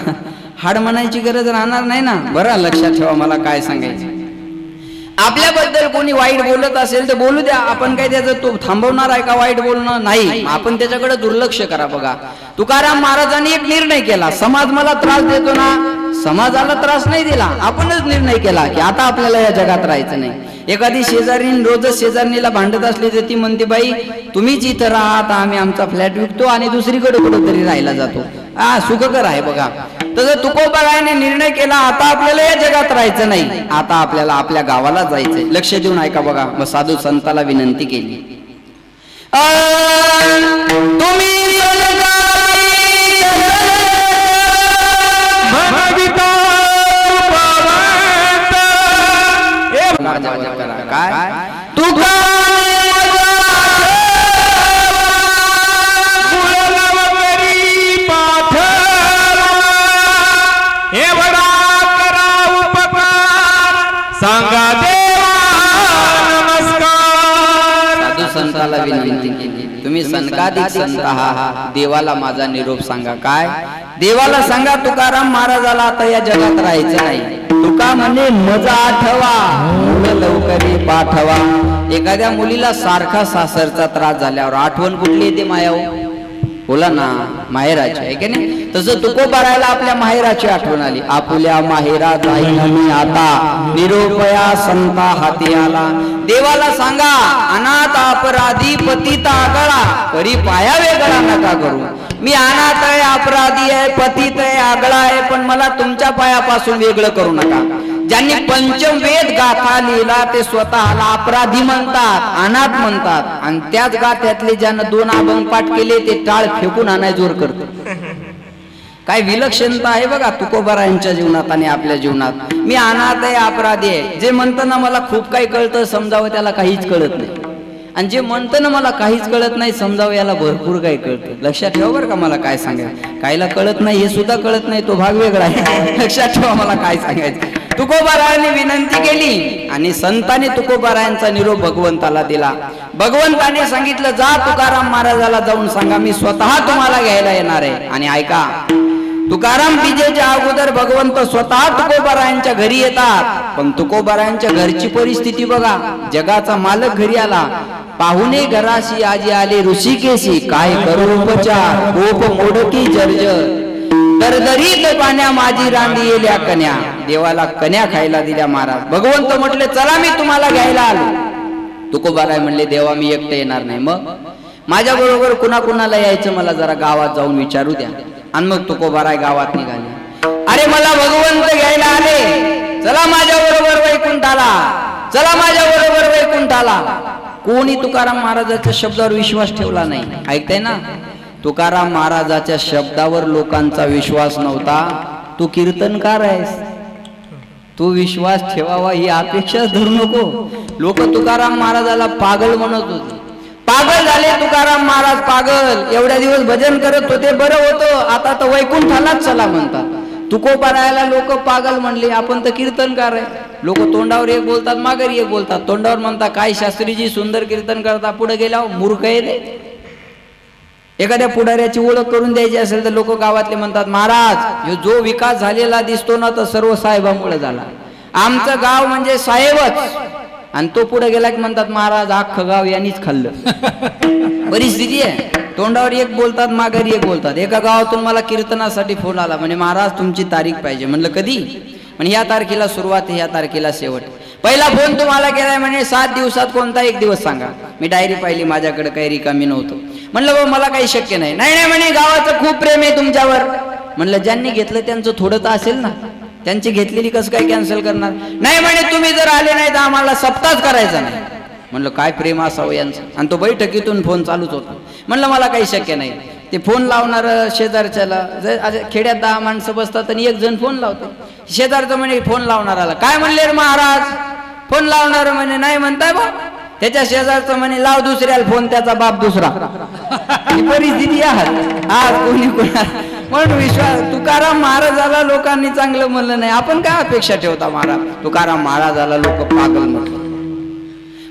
हाड म्हणायची गरज राहणार नाही ना. बरं, लक्षात ठेवा मला काय सांगायचं. आपल्याबद्दल कोणी वाईट बोलत असेल तर बोलू द्या. आपण काय त्याचं तो थांबवणार आहे का वाईट बोलणं? नाही. आपण त्याच्याकडे दुर्लक्ष करा. बघा, तुकाराम महाराजांनी एक निर्णय केला. समाज मला त्रास देतो ना, समाजाला त्रास नाही दिला. आपणच निर्णय केला की आता आपल्याला या जगात राहायचं नाही. एखादी शेजारीण रोजच शेजारणीला भांडत असली तर ती म्हणते, बाई तुम्हीच इथं राहा, आम्ही आमचा फ्लॅट विकतो आणि दुसरीकडे कुठेतरी राहायला जातो. सुखकर आहे. बघा, तसं तुकोबारायाने निर्णय केला, आता आपल्याला या जगात राहायचं नाही, आता आपल्याला आपल्या गावाला जायचंय. लक्ष देऊन ऐका. बघा, मग साधू संताला विनंती केली, तुम्ही काय तुका संताला विनंती केली, तुम्ही सनकाधिक संत आहात, देवाला माझा निरोप सांगा. काय देवाला सांगा, तुकाराम महाराजाला आता या जगात राहायचं नाही. तुका म्हणे मजा आठवा, मुलं लवकरी पाठवा. एखाद्या मुलीला सारखा सासरचा त्रास झाल्यावर आठवण कुठली येते मायाव? बोला ना, माहेराची आहे की नाही? तसं तुकोबारायला आपल्या माहेराची आठवण आली. आपुल्या माहेरा जाईन मी आता, निरोपया संता हाती आला. देवाला सांगा, अनाथ अपराधी पतिता आगळा, करी पाया वेगळा नका करू. मी अनाथ आहे, अपराधी आहे, पतित आहे, आगळा आहे, पण मला तुमच्या पायापासून वेगळं करू नका. ज्यांनी पंचवेद गाथा लिहिला ते स्वतःला अपराधी म्हणतात, अनाथ म्हणतात, आणि त्याच गाथ्यातले ज्यानं 2 अभंग पाठ केले ते टाळ फेकून आणाय जोर करतात. काय विलक्षणता आहे बघा तुकोबारायांच्या जीवनात आणि आपल्या जीवनात. मी अनाथ आहे, अपराधी आहे, जे म्हणतं ना मला खूप काही कळतं समजावं त्याला काहीच कळत नाही, आणि जे म्हणतं ना मला काहीच कळत नाही समजावं याला भरपूर काही कळतं. लक्षात ठेवा बरं का, मला काय सांगायचं, काहीला कळत नाही हे सुद्धा कळत नाही, तो भाग वेगळा आहे. लक्षात ठेवा मला काय सांगायचं. तुकोबारायांनी विनंती केली आणि संतांनी तुकोबारायांचा निरोप भगवंताला दिला. भगवंताने सांगितलं, जा तुकाराम महाराजाला जाऊन सांगा मी स्वतः तुम्हाला घ्यायला येणार आहे. आणि ऐका, तुकाराम विजेच्या अगोदर भगवंत स्वतः तुकोबारायांच्या घरी येतात. पण तुकोबारायांच्या घरची परिस्थिती बघा, जगाचा मालक घरी आला, पाहुणे घराशी आजी आले ऋषिकेशी, काय करू उपचार, गोप मोडकी जर्जर, दरदरीत पाण्या माझी रांडी येल्या कन्या. देवाला कन्या खायला दिल्या महाराज. भगवंत म्हटले, चला मी तुम्हाला घ्यायला आलो. तुकोबाराय म्हणले, देवा मी एकटे येणार नाही, मग माझ्या बरोबर कुणाकुणाला यायचं मला जरा गावात जाऊन विचारू द्या. आणि मग तुकोबाराय गावात निघाले. अरे मला भगवंत घ्यायला आले, चला माझ्या बरोबर वैकुंठाला, चला माझ्या बरोबर वैकुंठाला. कोणी तुकाराम महाराजाच्या शब्दावर विश्वास ठेवला नाही. ऐकताय ना, तुकाराम महाराजाच्या शब्दावर लोकांचा विश्वास नव्हता. तू कीर्तनकार आहेस, तू विश्वास ठेवावा ही अपेक्षा धरू नको. लोक तुकाराम महाराजाला पागल म्हणत होते. पागल झाले तुकाराम महाराज, पागल. एवढ्या दिवस भजन करत होते, बरं होतं, आता तर वैकुंठालाच चला म्हणतात. तुकोबारायला लोक पागल म्हणले, आपण तर कीर्तनकार आहे. लोक तोंडावर एक बोलतात, माघारी एक बोलतात. तोंडावर म्हणतात काय शास्त्रीजी सुंदर कीर्तन करता, पुढे गेल्यावर मूर्ख आहे ते. एखाद्या पुढाऱ्याची ओळख करून द्यायची असेल तर लोक गावातले म्हणतात, महाराज जो विकास झालेला दिसतो ना तर सर्व साहेबांमुळे झाला, आमचं गाव म्हणजे साहेबच. आणि तो पुढे गेला की म्हणतात, महाराज अख्खं गाव यांनीच खाल्लं. परिस्थिती आहे, तोंडावर एक बोलतात, माघारी एक बोलतात. एका गावातून मला कीर्तनासाठी फोन आला, म्हणजे महाराज तुमची तारीख पाहिजे. म्हणलं कधी? म्हणजे या तारखेला सुरुवात, या तारखेला शेवट. पहिला फोन तुम्हाला केलाय म्हणजे 7 दिवसात कोणता एक दिवस सांगा. मी डायरी पाहिली, माझ्याकडे काही रिकामी नव्हतं. म्हणलं बाबा मला काही शक्य नाही. नाही नाही म्हणे, गावाचं खूप प्रेम आहे तुमच्यावर. म्हणलं ज्यांनी घेतलं त्यांचं थोडं तर असेल ना, त्यांची घेतलेली कसं काय कॅन्सल करणार? नाही म्हणे, तुम्ही जर आले नाही तर आम्हाला सप्ताहच करायचा नाही. म्हणलं काय प्रेम असावं यांचं. आणि तो बैठकीतून फोन चालूच होता. म्हणलं मला काही शक्य नाही. ते फोन लावणार शेजारच्याला, खेड्यात 10 माणसं बसतात आणि एक जण फोन लावतो. शेजारचं म्हणे फोन लावणाराला काय म्हणले रे महाराज, फोन लावणार म्हणे नाही म्हणताय बा. त्याच्या शेजारचं म्हणे लाव दुसऱ्याला फोन, त्याचा बाप दुसरा. ही परिस्थिती आहे आज कोणी कोणा. म्हणून विश्वास, तुकाराम महाराजाला लोकांनी चांगलं म्हणलं नाही, आपण काय अपेक्षा ठेवता महाराज? तुकाराम महाराजाला लोक पागल म्हटलं,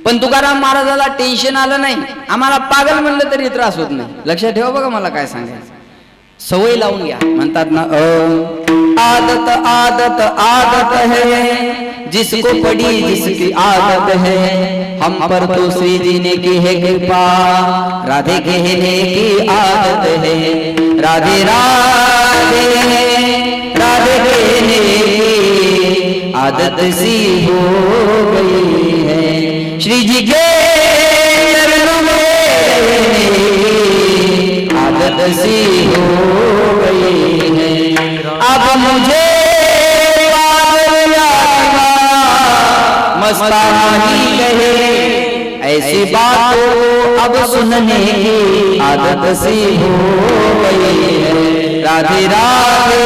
पण तुकाराम महाराजाला टेन्शन आलं नाही. आम्हाला पागल म्हणलं तरी त्रास होत नाही. लक्षात ठेवा बघा मला काय सांगायचं, सवय लावून घ्या. म्हणतात ना, आदत आदत आदत है जिसको पड़ी जिसकी आदत है, हम पर तो श्री जी ने की है कृपा, राधे कहने की आदत है, राधे राधे राधे कहने की आदत सी हो गई है, श्री जी के चरणों में आदत सी हो गई है। अब मुझे मस्ताना ही कहे, ऐसी बात तो अब सुनने की आदत सी हो गई है, राधे राधे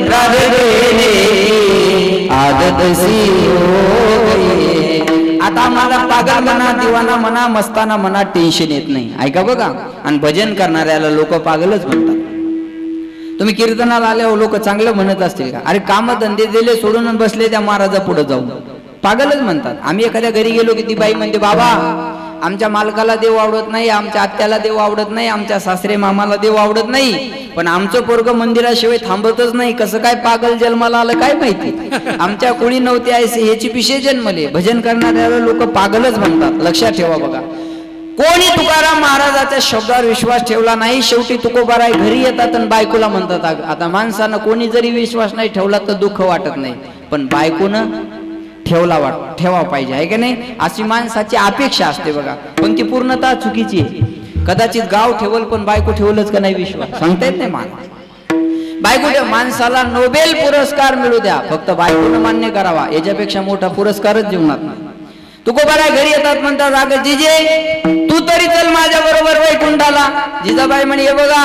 राधे कहने आदत सी हो गई है। आता मला पागल म्हणा, दिवाना म्हणा, मस्ताना म्हणा, टेन्शन येत नाही. ऐका बघा, आणि भजन करणाऱ्याला लोक पागलच म्हणतात. तुम्ही कीर्तनाला आल्यावर लोक चांगलं म्हणत असतील का? अरे काम धंदे दिले सोडून बसले त्या महाराजा पुढे जाऊन, पागलच म्हणतात. आम्ही एखाद्या घरी गेलो की ती बाई म्हणते, बाबा आमच्या मालकाला देव आवडत नाही, आमच्या आत्याला देव आवडत नाही, आमच्या सासरे मामाला देव आवडत नाही, पण आमचं पोरग मंदिराशिवाय थांबतच नाही. कसं काय पागल जन्माला आलं काय माहिती. आमच्या कोणी नव्हते ऐसे ह्याची पिशे जन्मले. भजन करणाऱ्याला लोक पागलच म्हणतात. लक्षात ठेवा बघा. कोणी तुकाराम महाराजाच्या शब्दावर विश्वास ठेवला नाही. शेवटी तुकोबाराय घरी येतात आणि बायकोला म्हणतात. आता माणसानं कोणी जरी विश्वास नाही ठेवला तर दुःख वाटत नाही, पण बायकोनं ठेवा पाहिजे, आहे की नाही. अशी माणसाची अपेक्षा असते बघा, पण ती पूर्णतः चुकीची आहे. कदाचित गाव ठेवल पण बायको ठेवलंच का नाही विश्वास सांगता येत नाही. बायको माणसाला नोबेल पुरस्कार मिळू द्या, फक्त बायकोनं मान्य करावा. याच्यापेक्षा मोठा पुरस्कारच जीवनात नाही. तुकोबाराय घरी येतात म्हणतात, अगं जिजे तू तरी चल माझ्या बरोबर वैकुंठाला. जिजाबाई म्हणे, हे बघा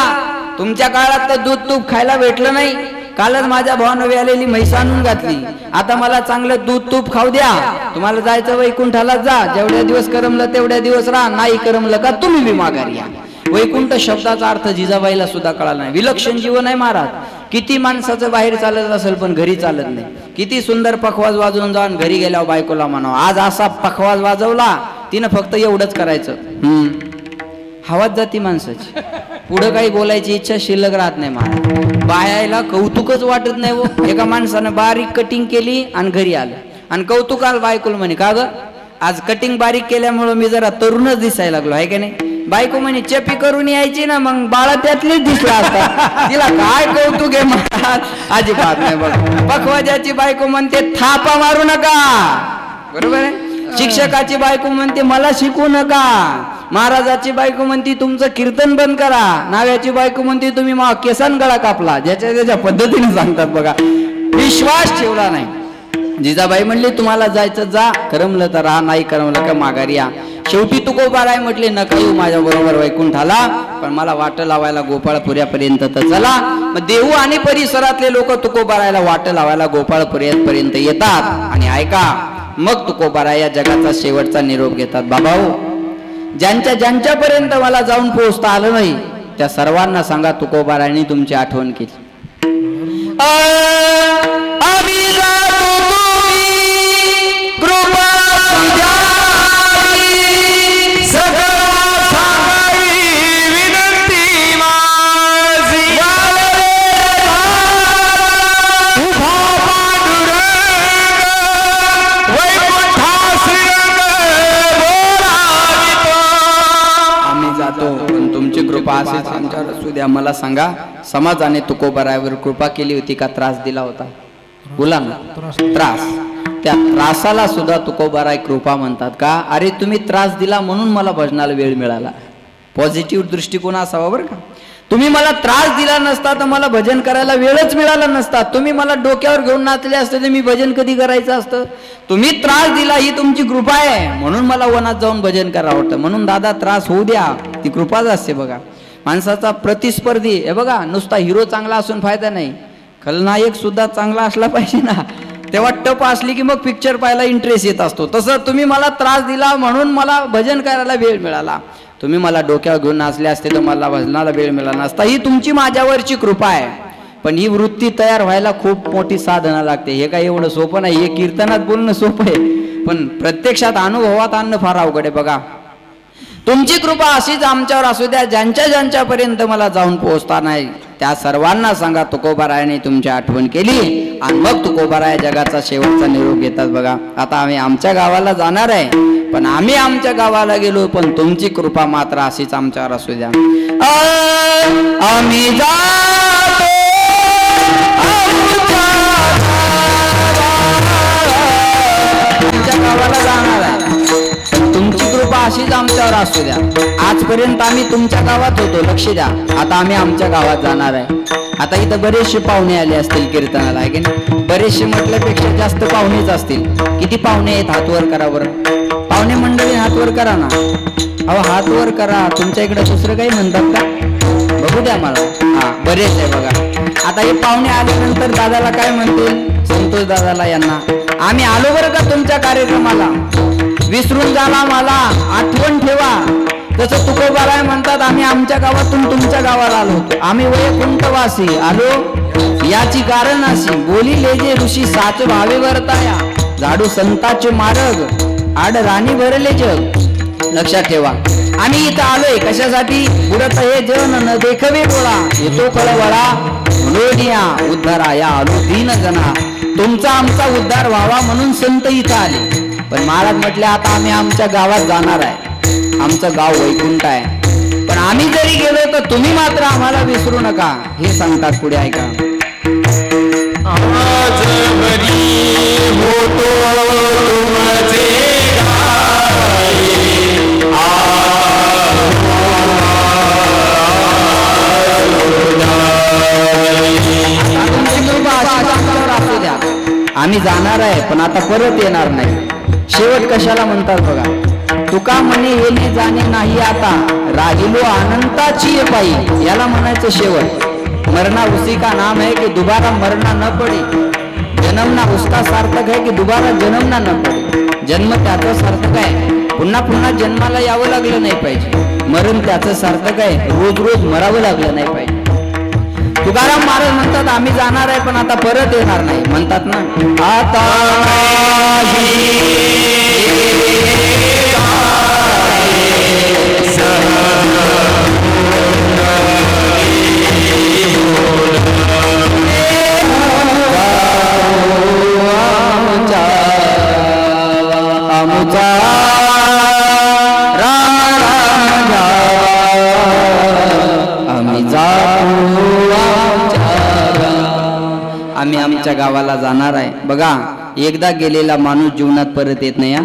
तुमच्या काळात तर दूध तूप खायला भेटलं नाही. कालच माझ्या भावानं आलेली म्हैस आणून घातली. आता मला चांगलं दूध तूप खाऊ द्या. तुम्हाला जायचं वैकुंठाला जा. जेवढ्या दिवस करमलं तेवढ्या दिवस राहा, नाही करमलं का तुम्ही बी माघारी या. वैकुंठ शब्दाचा अर्थ जिजाबाईला सुद्धा कळाला नाही. विलक्षण जीवन आहे महाराज. किती माणसाचं बाहेर चालत असेल पण घरी चालत नाही. किती सुंदर पखवाज वाजवून जाऊन घरी गेल्यावर बायकोला म्हणावं, आज असा पखवाज वाजवला, तिनं फक्त एवढंच करायचं. हवाच जाती माणसाची. पुढं काही बोलायची इच्छा शिल्लक राहत नाही महाराज. बायाला कौतुकच वाटत नाही. वो एका माणसानं बारीक कटिंग केली आणि घरी आलं आणि कौतुकाला बायकोला म्हणे, का ग आज कटिंग बारीक केल्यामुळं मी जरा तरुणच दिसायला लागलो, आहे का नाही. बायको म्हणे, चेपी करून यायची ना, मग बाळा त्यातलीच दिसला असता. तिला काय कौतुक आहे महाराज, अजिबात नाही. बघ पखवाजाची बायको म्हणते थापा मारू नका, बरोबर आहे. शिक्षकाची बायको म्हणते मला शिकवू नका. महाराजाची बायको म्हणते तुमचं कीर्तन बंद करा. नाव्याची बायको म्हणते तुम्ही केसान गळा कापला. ज्याच्या त्याच्या पद्धतीने सांगतात बघा. विश्वास ठेवला नाही. जिजाबाई म्हणली तुम्हाला जायचं जा, करमलं तर राहा, नाही करमलं का माघारी या. शेवटी तुकोबाराय म्हटले, नका येऊ माझ्या बरोबर वैकुंठाला, पण मला वाट लावायला गोपाळपुऱ्यापर्यंत तर चला. मग देहू आणि परिसरातले लोक तुकोबारायला वाट लावायला गोपाळपुऱ्यापर्यंत येतात. आणि ऐका, मग तुकोबाराय या जगाचा शेवटचा निरोप घेतात. बाबाओ, ज्यांच्यापर्यंत मला जाऊन पोहोचता आलं नाही त्या सर्वांना सांगा तुकोबारायने तुमची आठवण केली. आमच्यावर असू द्या. मला सांगा, समाजाने तुकोबारायवर कृपा केली होती का त्रास दिला होता? बोला ना. त्रास. त्या त्रासाला सुद्धा तुकोबाराय कृपा म्हणतात का? अरे तुम्ही त्रास दिला म्हणून मला भजनाला वेळ मिळाला. पॉझिटिव्ह दृष्टिकोन असावा बरं का. तुम्ही मला त्रास दिला नसता तर मला भजन करायला वेळच मिळाला नसता. तुम्ही मला डोक्यावर घेऊन नाचले असते तर मी भजन कधी करायचं असतं. तुम्ही त्रास दिला ही तुमची कृपा आहे म्हणून मला वनात जाऊन भजन करावं वाटतं. म्हणून दादा त्रास होऊ द्या, ती कृपाच असते बघा. माणसाचा प्रतिस्पर्धी हे बघा, नुसता हिरो चांगला असून फायदा नाही, खलनायक सुद्धा चांगला असला पाहिजे ना. तेव्हा टप असली की मग पिक्चर पाहायला इंटरेस्ट येत असतो. तसं तुम्ही मला त्रास दिला म्हणून मला भजन करायला वेळ मिळाला. तुम्ही मला डोक्यावर घेऊन नाचले असते तर मला भजनाला वेळ मिळाला नसता. ही तुमची माझ्यावरची कृपा आहे. पण ही वृत्ती तयार व्हायला खूप मोठी साधना लागते. हे काय एवढं सोपं नाही. हे कीर्तनात बोलणं सोपं आहे, पण प्रत्यक्षात अनुभवात आणणं फार अवघड आहे बघा. तुमची कृपा अशीच आमच्यावर असू द्या. ज्यांच्यापर्यंत मला जाऊन पोहोचता नाही त्या सर्वांना सांगा तुकोबारायाने तुमची आठवण केली. आणि मग तुकोबाराय जगाचा शेवटचा निरोप घेतात बघा. आता आम्ही आमच्या गावाला जाणार आहे, पण आम्ही आमच्या गावाला गेलो, पण तुमची कृपा मात्र अशीच आमच्यावर असू द्या. आम्ही जातो आमच्या गावाला जाणार आहे, तुमची कृपा अशीच आमच्यावर असू द्या. आजपर्यंत आम्ही तुमच्या गावात होतो, लक्ष द्या. आता आम्ही आमच्या गावात जाणार आहे. आता इथं बरेचसे पाहुणे आले असतील कीर्तनाला, आहे की नाही? बरेचसे म्हटल्यापेक्षा जास्त पाहुणेच असतील. किती पाहुणे आहेत? हात वर करा बरं. पाहुणे मंडळी हात वर करा ना. अहो हात वर करा. तुमच्या इकडे दुसरं काही म्हणतात का? बघू द्या मला. हा, बरेच आहे बघा. आता हे पाहुणे आल्यानंतर दादाला काय म्हणतील? संतोष दादाला यांना, आम्ही आलो बरं का तुमच्या कार्यक्रमाला, विसरून जाला मला, आठवण ठेवा. तसं तुकोबाराय म्हणतात आम्ही आमच्या गावातून तुमच्या गावाला आलो होतो. आम्ही वैकुंठवासी आलो याची कारण अशी, बोलिले जे ऋषी साच भावे वर्ताया, झाडू संताचे मार्ग, आड राणी भरले जग. लक्षात ठेवा. आम्ही इथं आलोय कशासाठी? बुडत हे जन न देखवे डोळा, येतो कळवळा म्हणूनिया उद्धाराया आलो दीन जना. तुमचा आमचा उद्धार व्हावा म्हणून संत इथं आले. पण महाराज म्हटले आता आम्ही आमच्या गावात जाणार आहे, आमचं गाव वैकुंठ आहे. पण आम्ही जरी गेलो तर तुम्ही मात्र आम्हाला विसरू नका, हे सांगतात पुढे. ऐका. आज घरी होतो तुमचे आम्ही जाणार आहे पण आता परत येणार नाही. शेवट कशाला म्हणतात बघा. तुका म्हणे येणे जाणे नाही आता, राहिलो अनंताची पायी. याला म्हणायचं शेवट. मरना उसी का नाम है कि दोबारा मरना न पडे, जन्मना उसका सार्थक है कि दोबारा जन्मना न पडे. जन्म त्याचं सार्थक आहे, पुन्हा पुन्हा जन्माला यावं लागलं नाही पाहिजे. मरण त्याचं सार्थक आहे, रोज रोज मरावं लागलं नाही पाहिजे. तुकाराम महाराज म्हणतात आम्ही जाणार आहे पण आता परत येणार नाही. म्हणतात ना आता आम्ही आमच्या गावाला जाणार आहे. बघा एकदा गेलेला माणूस जीवनात परत येत नाही.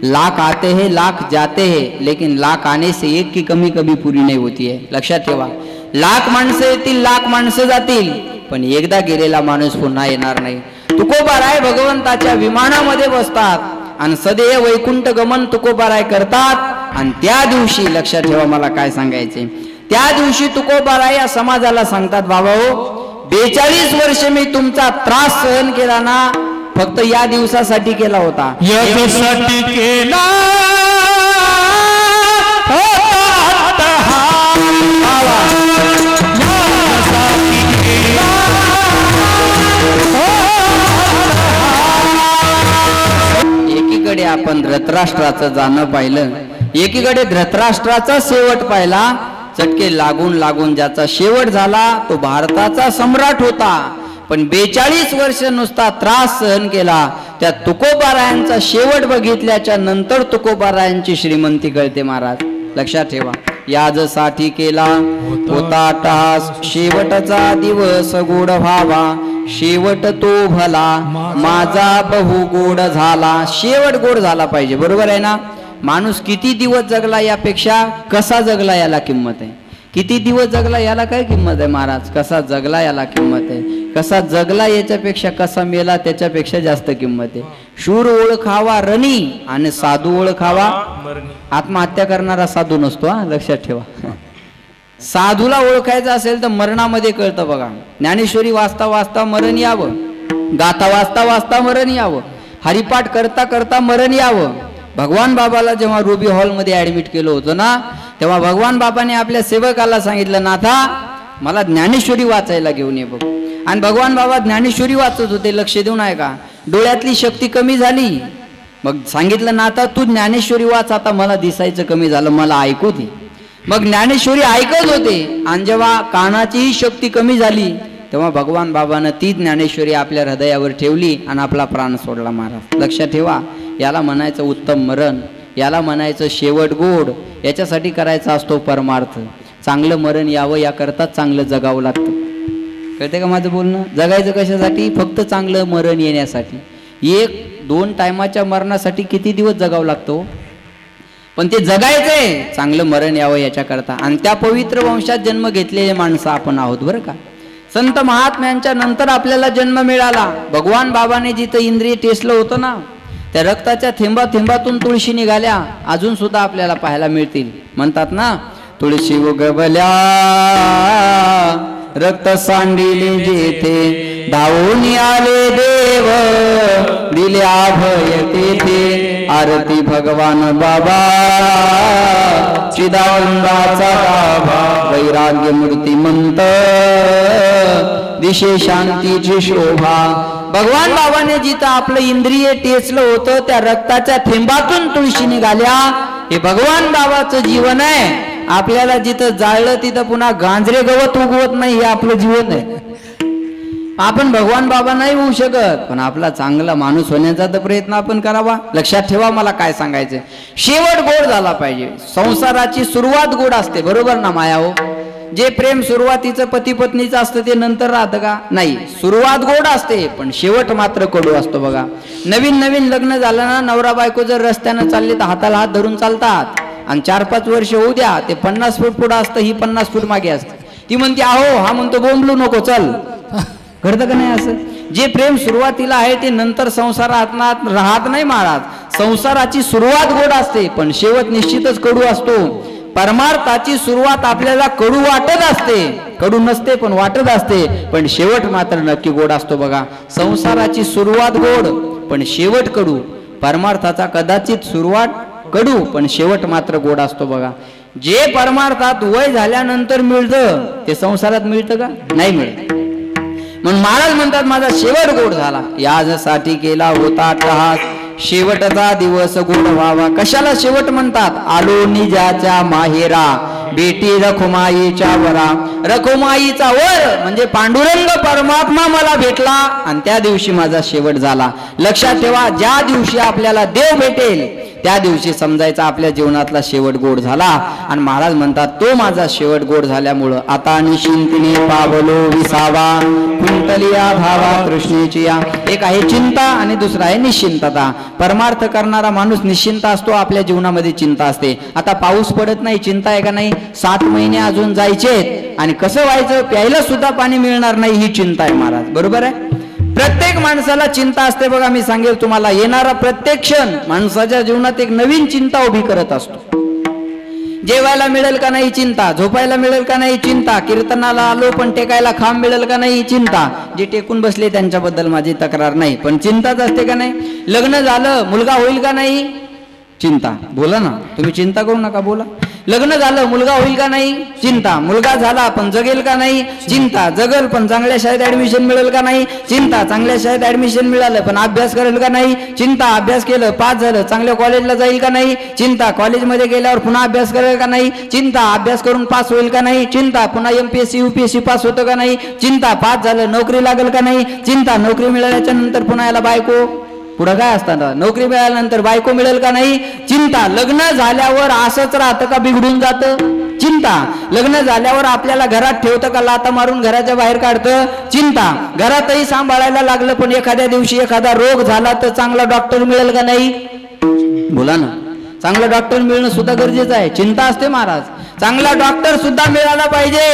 लाख आते हैं लाख जाते हैं, लेकिन लाख आने से एक की कमी कभी पूरी नहीं होती है. लक्षात ठेवा. लाख माणसं येतील, लाख माणसं जातील, पण एकदा गेलेला माणूस पुन्हा येणार नाही. तुकोबाराय भगवंताच्या विमानामध्ये बसतात आणि सदैव वैकुंठ गमन तुकोबाराय करतात. आणि त्या दिवशी लक्षात ठेवा मला काय सांगायचे, त्या दिवशी तुकोबाराय या समाजाला सांगतात बाबा हो 42 वर्ष मी तुमचा त्रास सहन केला ना, फक्त या दिवसासाठी केला होता. यासाठी केला एकीकडे आपण धृतराष्ट्राचं जाणं पाहिलं, एकीकडे धृतराष्ट्राचा शेवट पाहिला. चटके लागून लागून ज्याचा शेवट झाला तो भारताचा सम्राट होता. पण 42 वर्ष नुसता त्रास सहन केला. त्या तुकोबारायांचा शेवट बघितल्याच्या नंतर तुकोबारायांची श्रीमंती कळते महाराज. लक्षात ठेवा. याजसाठी केला होता टास, शेवटचा दिवस गोड व्हावा, शेवट तो भला माझा बहु गोड झाला. शेवट गोड झाला पाहिजे, बरोबर आहे ना. माणूस किती दिवस जगला यापेक्षा कसा जगला याला किंमत आहे. किती दिवस जगला याला काय किंमत आहे महाराज, कसा जगला याला किंमत आहे. कसा जगला याच्यापेक्षा कसा मेला त्याच्यापेक्षा जास्त किंमत आहे. शूर ओळखावा रणी आणि साधू ओळखावा. आत्महत्या करणारा साधू नसतो हा, लक्षात ठेवा. साधूला ओळखायचं असेल तर मरणामध्ये कळतं बघा. ज्ञानेश्वरी वाचता वाचता मरण यावं, गाथा वाचता वाचता मरण यावं, हरिपाठ करता करता मरण यावं. भगवान बाबाला जेव्हा रुबी हॉलमध्ये ॲडमिट केलं होतं ना, तेव्हा भगवान बाबाने आपल्या सेवकाला सांगितलं नाथा मला ज्ञानेश्वरी वाचायला घेऊन ये बघ. आणि भगवान बाबा ज्ञानेश्वरी वाचत होते, लक्ष देऊन आहे का. डोळ्यातली शक्ती कमी झाली, मग सांगितलं नाथा तू ज्ञानेश्वरी वाच, आता मला दिसायचं कमी झालं, मला ऐकू दे. मग ज्ञानेश्वरी ऐकत होते. आणि जेव्हा कानाचीही शक्ती कमी झाली तेव्हा भगवान बाबानं ती ज्ञानेश्वरी आपल्या हृदयावर ठेवली आणि आपला प्राण सोडला महाराज. लक्षात ठेवा. याला म्हणायचं उत्तम मरण, याला म्हणायचं शेवट गोड. याच्यासाठी करायचा असतो परमार्थ. चांगलं मरण यावं याकरता चांगलं जगावं लागतं. कळते का माझं बोलणं. जगायचं कशासाठी, फक्त चांगलं मरण येण्यासाठी. 1-2 टायमाच्या मरणासाठी किती दिवस जगावं लागतो, पण ते जगायचंय चांगलं मरण यावं याच्याकरता. आणि त्या पवित्र वंशात जन्म घेतलेले माणसं आपण आहोत बरं का. संत महात्म्यांच्या नंतर आपल्याला जन्म मिळाला. भगवान बाबाने जिथं इंद्रिय टेसलं होतं ना, त्या रक्ताच्या थेंबा थेंबातून तुळशी निघाल्या, अजून सुद्धा आपल्याला पाहायला मिळतील. म्हणतात ना तुळशी उगवल्या रक्त सांडिले जेथे, धावून आले देव दिले अभय तेथे. आरती भगवान बाबा चिदानंदाचा गाभा, वैराग्य मूर्तिमंत दिशे शांतीची शोभा. भगवान बाबाने जिथं आपलं इंद्रिय टेचलं होतं त्या रक्ताच्या थेंबातून तुळशी निघाल्या. हे भगवान बाबाचं जीवन आहे. आपल्याला जिथं जाळलं तिथं पुन्हा गांजरे गवत उगवत नाही, हे आपलं जीवन आहे. आपण भगवान बाबा नाही होऊ शकत, पण आपला चांगला माणूस होण्याचा तर प्रयत्न आपण करावा. लक्षात ठेवा मला काय सांगायचं, शेवट गोड झाला पाहिजे. संसाराची सुरुवात गोड असते, बरोबर ना माया हो? जे प्रेम सुरुवातीचं पती पत्नीचं असतं ते नंतर राहतं का? नाही. सुरुवात गोड असते पण शेवट मात्र कडू असतो. बघा, नवीन नवीन लग्न झालं ना, नवरा बायको जर रस्त्यानं चालले तर हाताला हात धरून चालतात, आणि 4-5 वर्ष होऊ द्या, ते 50 फूट पुढे असतं, ही 50 फूट मागे असते. ती म्हणते आहो, हा म्हणतो बोंबलू नको, चल. घडतं का नाही असं? जे प्रेम सुरुवातीला आहे ते नंतर संसारात राहत नाही महाराज. संसाराची सुरुवात गोड असते पण शेवट निश्चितच कडू असतो. परमार्थाची सुरुवात आपल्याला कडू वाटत असते, कडू नसते पण वाटत असते, पण शेवट मात्र नक्की गोड असतो. बघा, संसाराची सुरुवात गोड पण शेवट कडू. परमार्थाचा कदाचित सुरुवात कडू पण शेवट मात्र गोड असतो. बघा, जे परमार्थात वय झाल्यानंतर मिळतं ते संसारात मिळतं का? नाही मिळत. म्हणून महाराज म्हणतात माझा शेवट गोड झाला. याजसाठी केला होता अट्टहास, शेवटचा दिवस गोड व्हावा. कशाला शेवट म्हणतात? आलो निजाच्या माहेरा, बेटी रखुमाईच्या वरा. रखुमाईचा वर म्हणजे पांडुरंग परमात्मा मला भेटला आणि त्या दिवशी माझा शेवट झाला. लक्षात ठेवा, ज्या दिवशी आपल्याला देव भेटेल त्या दिवशी समजायचा आपल्या जीवनातला शेवट गोड झाला. आणि महाराज म्हणतात तो माझा शेवट गोड झाल्यामुळं आता निश्चिंतीने पावलो विसावा, कुंतलिया भावा कृष्णेची या. एक आहे चिंता आणि दुसरा आहे निश्चिंतता. परमार्थ करणारा माणूस निश्चिंत असतो, आपल्या जीवनामध्ये चिंता असते. आता पाऊस पडत नाही, चिंता आहे का नाही? 7 महिने अजून जायचेत आणि कसं व्हायचं, प्यायला सुद्धा पाणी मिळणार नाही, ही चिंता आहे महाराज. बरोबर आहे? प्रत्येक माणसाला चिंता असते. बघा, मी सांगेल तुम्हाला, येणारा प्रत्येक क्षण माणसाच्या जीवनात एक नवीन चिंता उभी करत असतो. जेवायला मिळेल का नाही चिंता, झोपायला मिळेल का नाही चिंता, कीर्तनाला आलो पण टेकायला खांब मिळेल का नाही चिंता. जे टेकून बसले त्यांच्याबद्दल माझी तक्रार नाही, पण चिंताच असते का नाही? लग्न झालं, मुलगा होईल का नाही चिंता. बोला ना, तुम्ही चिंता करू नका, बोला. लग्न झालं, मुलगा होईल का नाही चिंता. मुलगा झाला पण जगेल का नाही चिंता. जगल पण चांगल्या शाळेत ऍडमिशन मिळेल का नाही चिंता. चांगल्या शाळेत ऍडमिशन मिळालं पण अभ्यास करेल का नाही चिंता. अभ्यास केलं, पास झालं, चांगल्या कॉलेजला जाईल का नाही चिंता. कॉलेजमध्ये गेल्यावर पुन्हा अभ्यास करेल का नाही चिंता. अभ्यास करून पास होईल का नाही चिंता. पुन्हा MPSC UPSC पास होतं का नाही चिंता. पास झालं, नोकरी लागेल का नाही चिंता. नोकरी मिळाल्याच्या नंतर पुन्हा याला बायको, पुढं काय असताना नोकरी मिळाल्यानंतर बायको मिळेल का नाही चिंता. लग्न झाल्यावर असंच राहतं का बिघडून जातं चिंता. लग्न झाल्यावर आपल्याला घरात ठेवतं का लाता मारून घराच्या बाहेर काढतं चिंता. घरातही सांभाळायला लागलं पण एखाद्या दिवशी एखादा रोग झाला तर चांगला डॉक्टर मिळेल का नाही. बोला ना, चांगला डॉक्टर मिळणं सुद्धा गरजेचं आहे, चिंता असते महाराज. चांगला डॉक्टर सुद्धा मिळाला पाहिजे.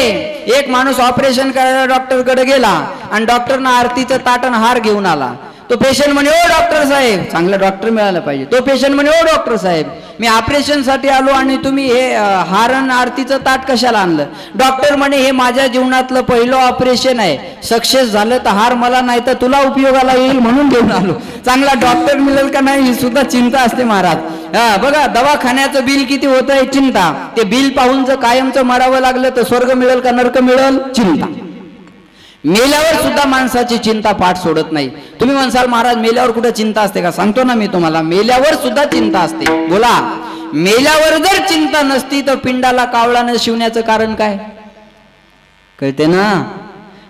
एक माणूस ऑपरेशन करायला डॉक्टरकडे गेला आणि डॉक्टरनं आरतीचं ताटण हार घेऊन आला. तो पेशंट म्हणे ओ डॉक्टर साहेब, चांगला डॉक्टर मिळाला पाहिजे. तो पेशंट म्हणे ओ डॉक्टर साहेब, मी ऑपरेशन साठी आलो आणि तुम्ही हे हारण आरतीचं ताट कशाला आणलं. डॉक्टर म्हणे हे माझ्या जीवनातलं पहिलं ऑपरेशन आहे, सक्सेस झालं तर हार मला नाही तर तुला उपयोगाला येईल म्हणून घेऊन आलो. चांगला डॉक्टर मिळेल का नाही ही सुद्धा चिंता असते महाराज. बघा, दवाखान्याचं बिल किती होत आहे चिंता. ते बिल पाहून जर कायमचं मरावं लागलं तर स्वर्ग मिळेल का नरक मिळेल चिंता. मेल्यावर सुद्धा माणसाची चिंता पाठ सोडत नाही. तुम्ही म्हणसाल महाराज मेल्यावर कुठे चिंता असते का? सांगतो ना मी तुम्हाला, मेल्यावर सुद्धा चिंता असते. बोला, मेल्यावर जर चिंता नसती तर पिंडाला कावळा न शिवण्याचं कारण काय? कळते ना?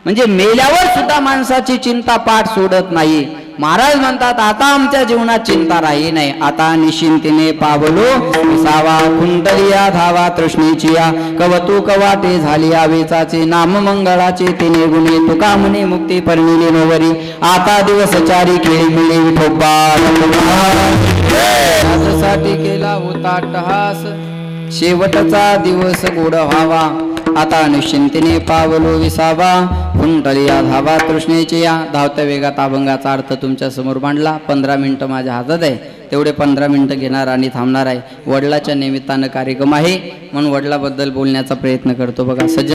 म्हणजे मेल्यावर सुद्धा माणसाची चिंता पाठ सोडत नाही. महाराज म्हणतात आता आमच्या जीवनात चिंता राही नाही. आता निश्चिंतीने पावलो विसावा, कुंडलिया धावा तृष्णेची या. कवतू कवाटे झाली वेचाचे, नाम मंगळाचे तिने गुणे. तुका म्हणे मुक्ती परमिली नोवरी. आता दिवस चारी खेळी मिळे विठोबा. साठी केला होता अट्टहास, शेवटचा दिवस गोड व्हावा. आता निश्चिंतीने पावलो विसावा, कुंडलिया धावा तृष्णेची या. धावत्या वेगात अभंगाचा अर्थ तुमच्या समोर मांडला. 15 मिनिटं माझ्या हातात आहे, तेवढे 15 मिनिटं घेणार आणि थांबणार आहे. वडिलाच्या निमित्तानं कार्यक्रम आहे म्हणून वडिलाबद्दल बोलण्याचा प्रयत्न करतो. बघा, सज्जन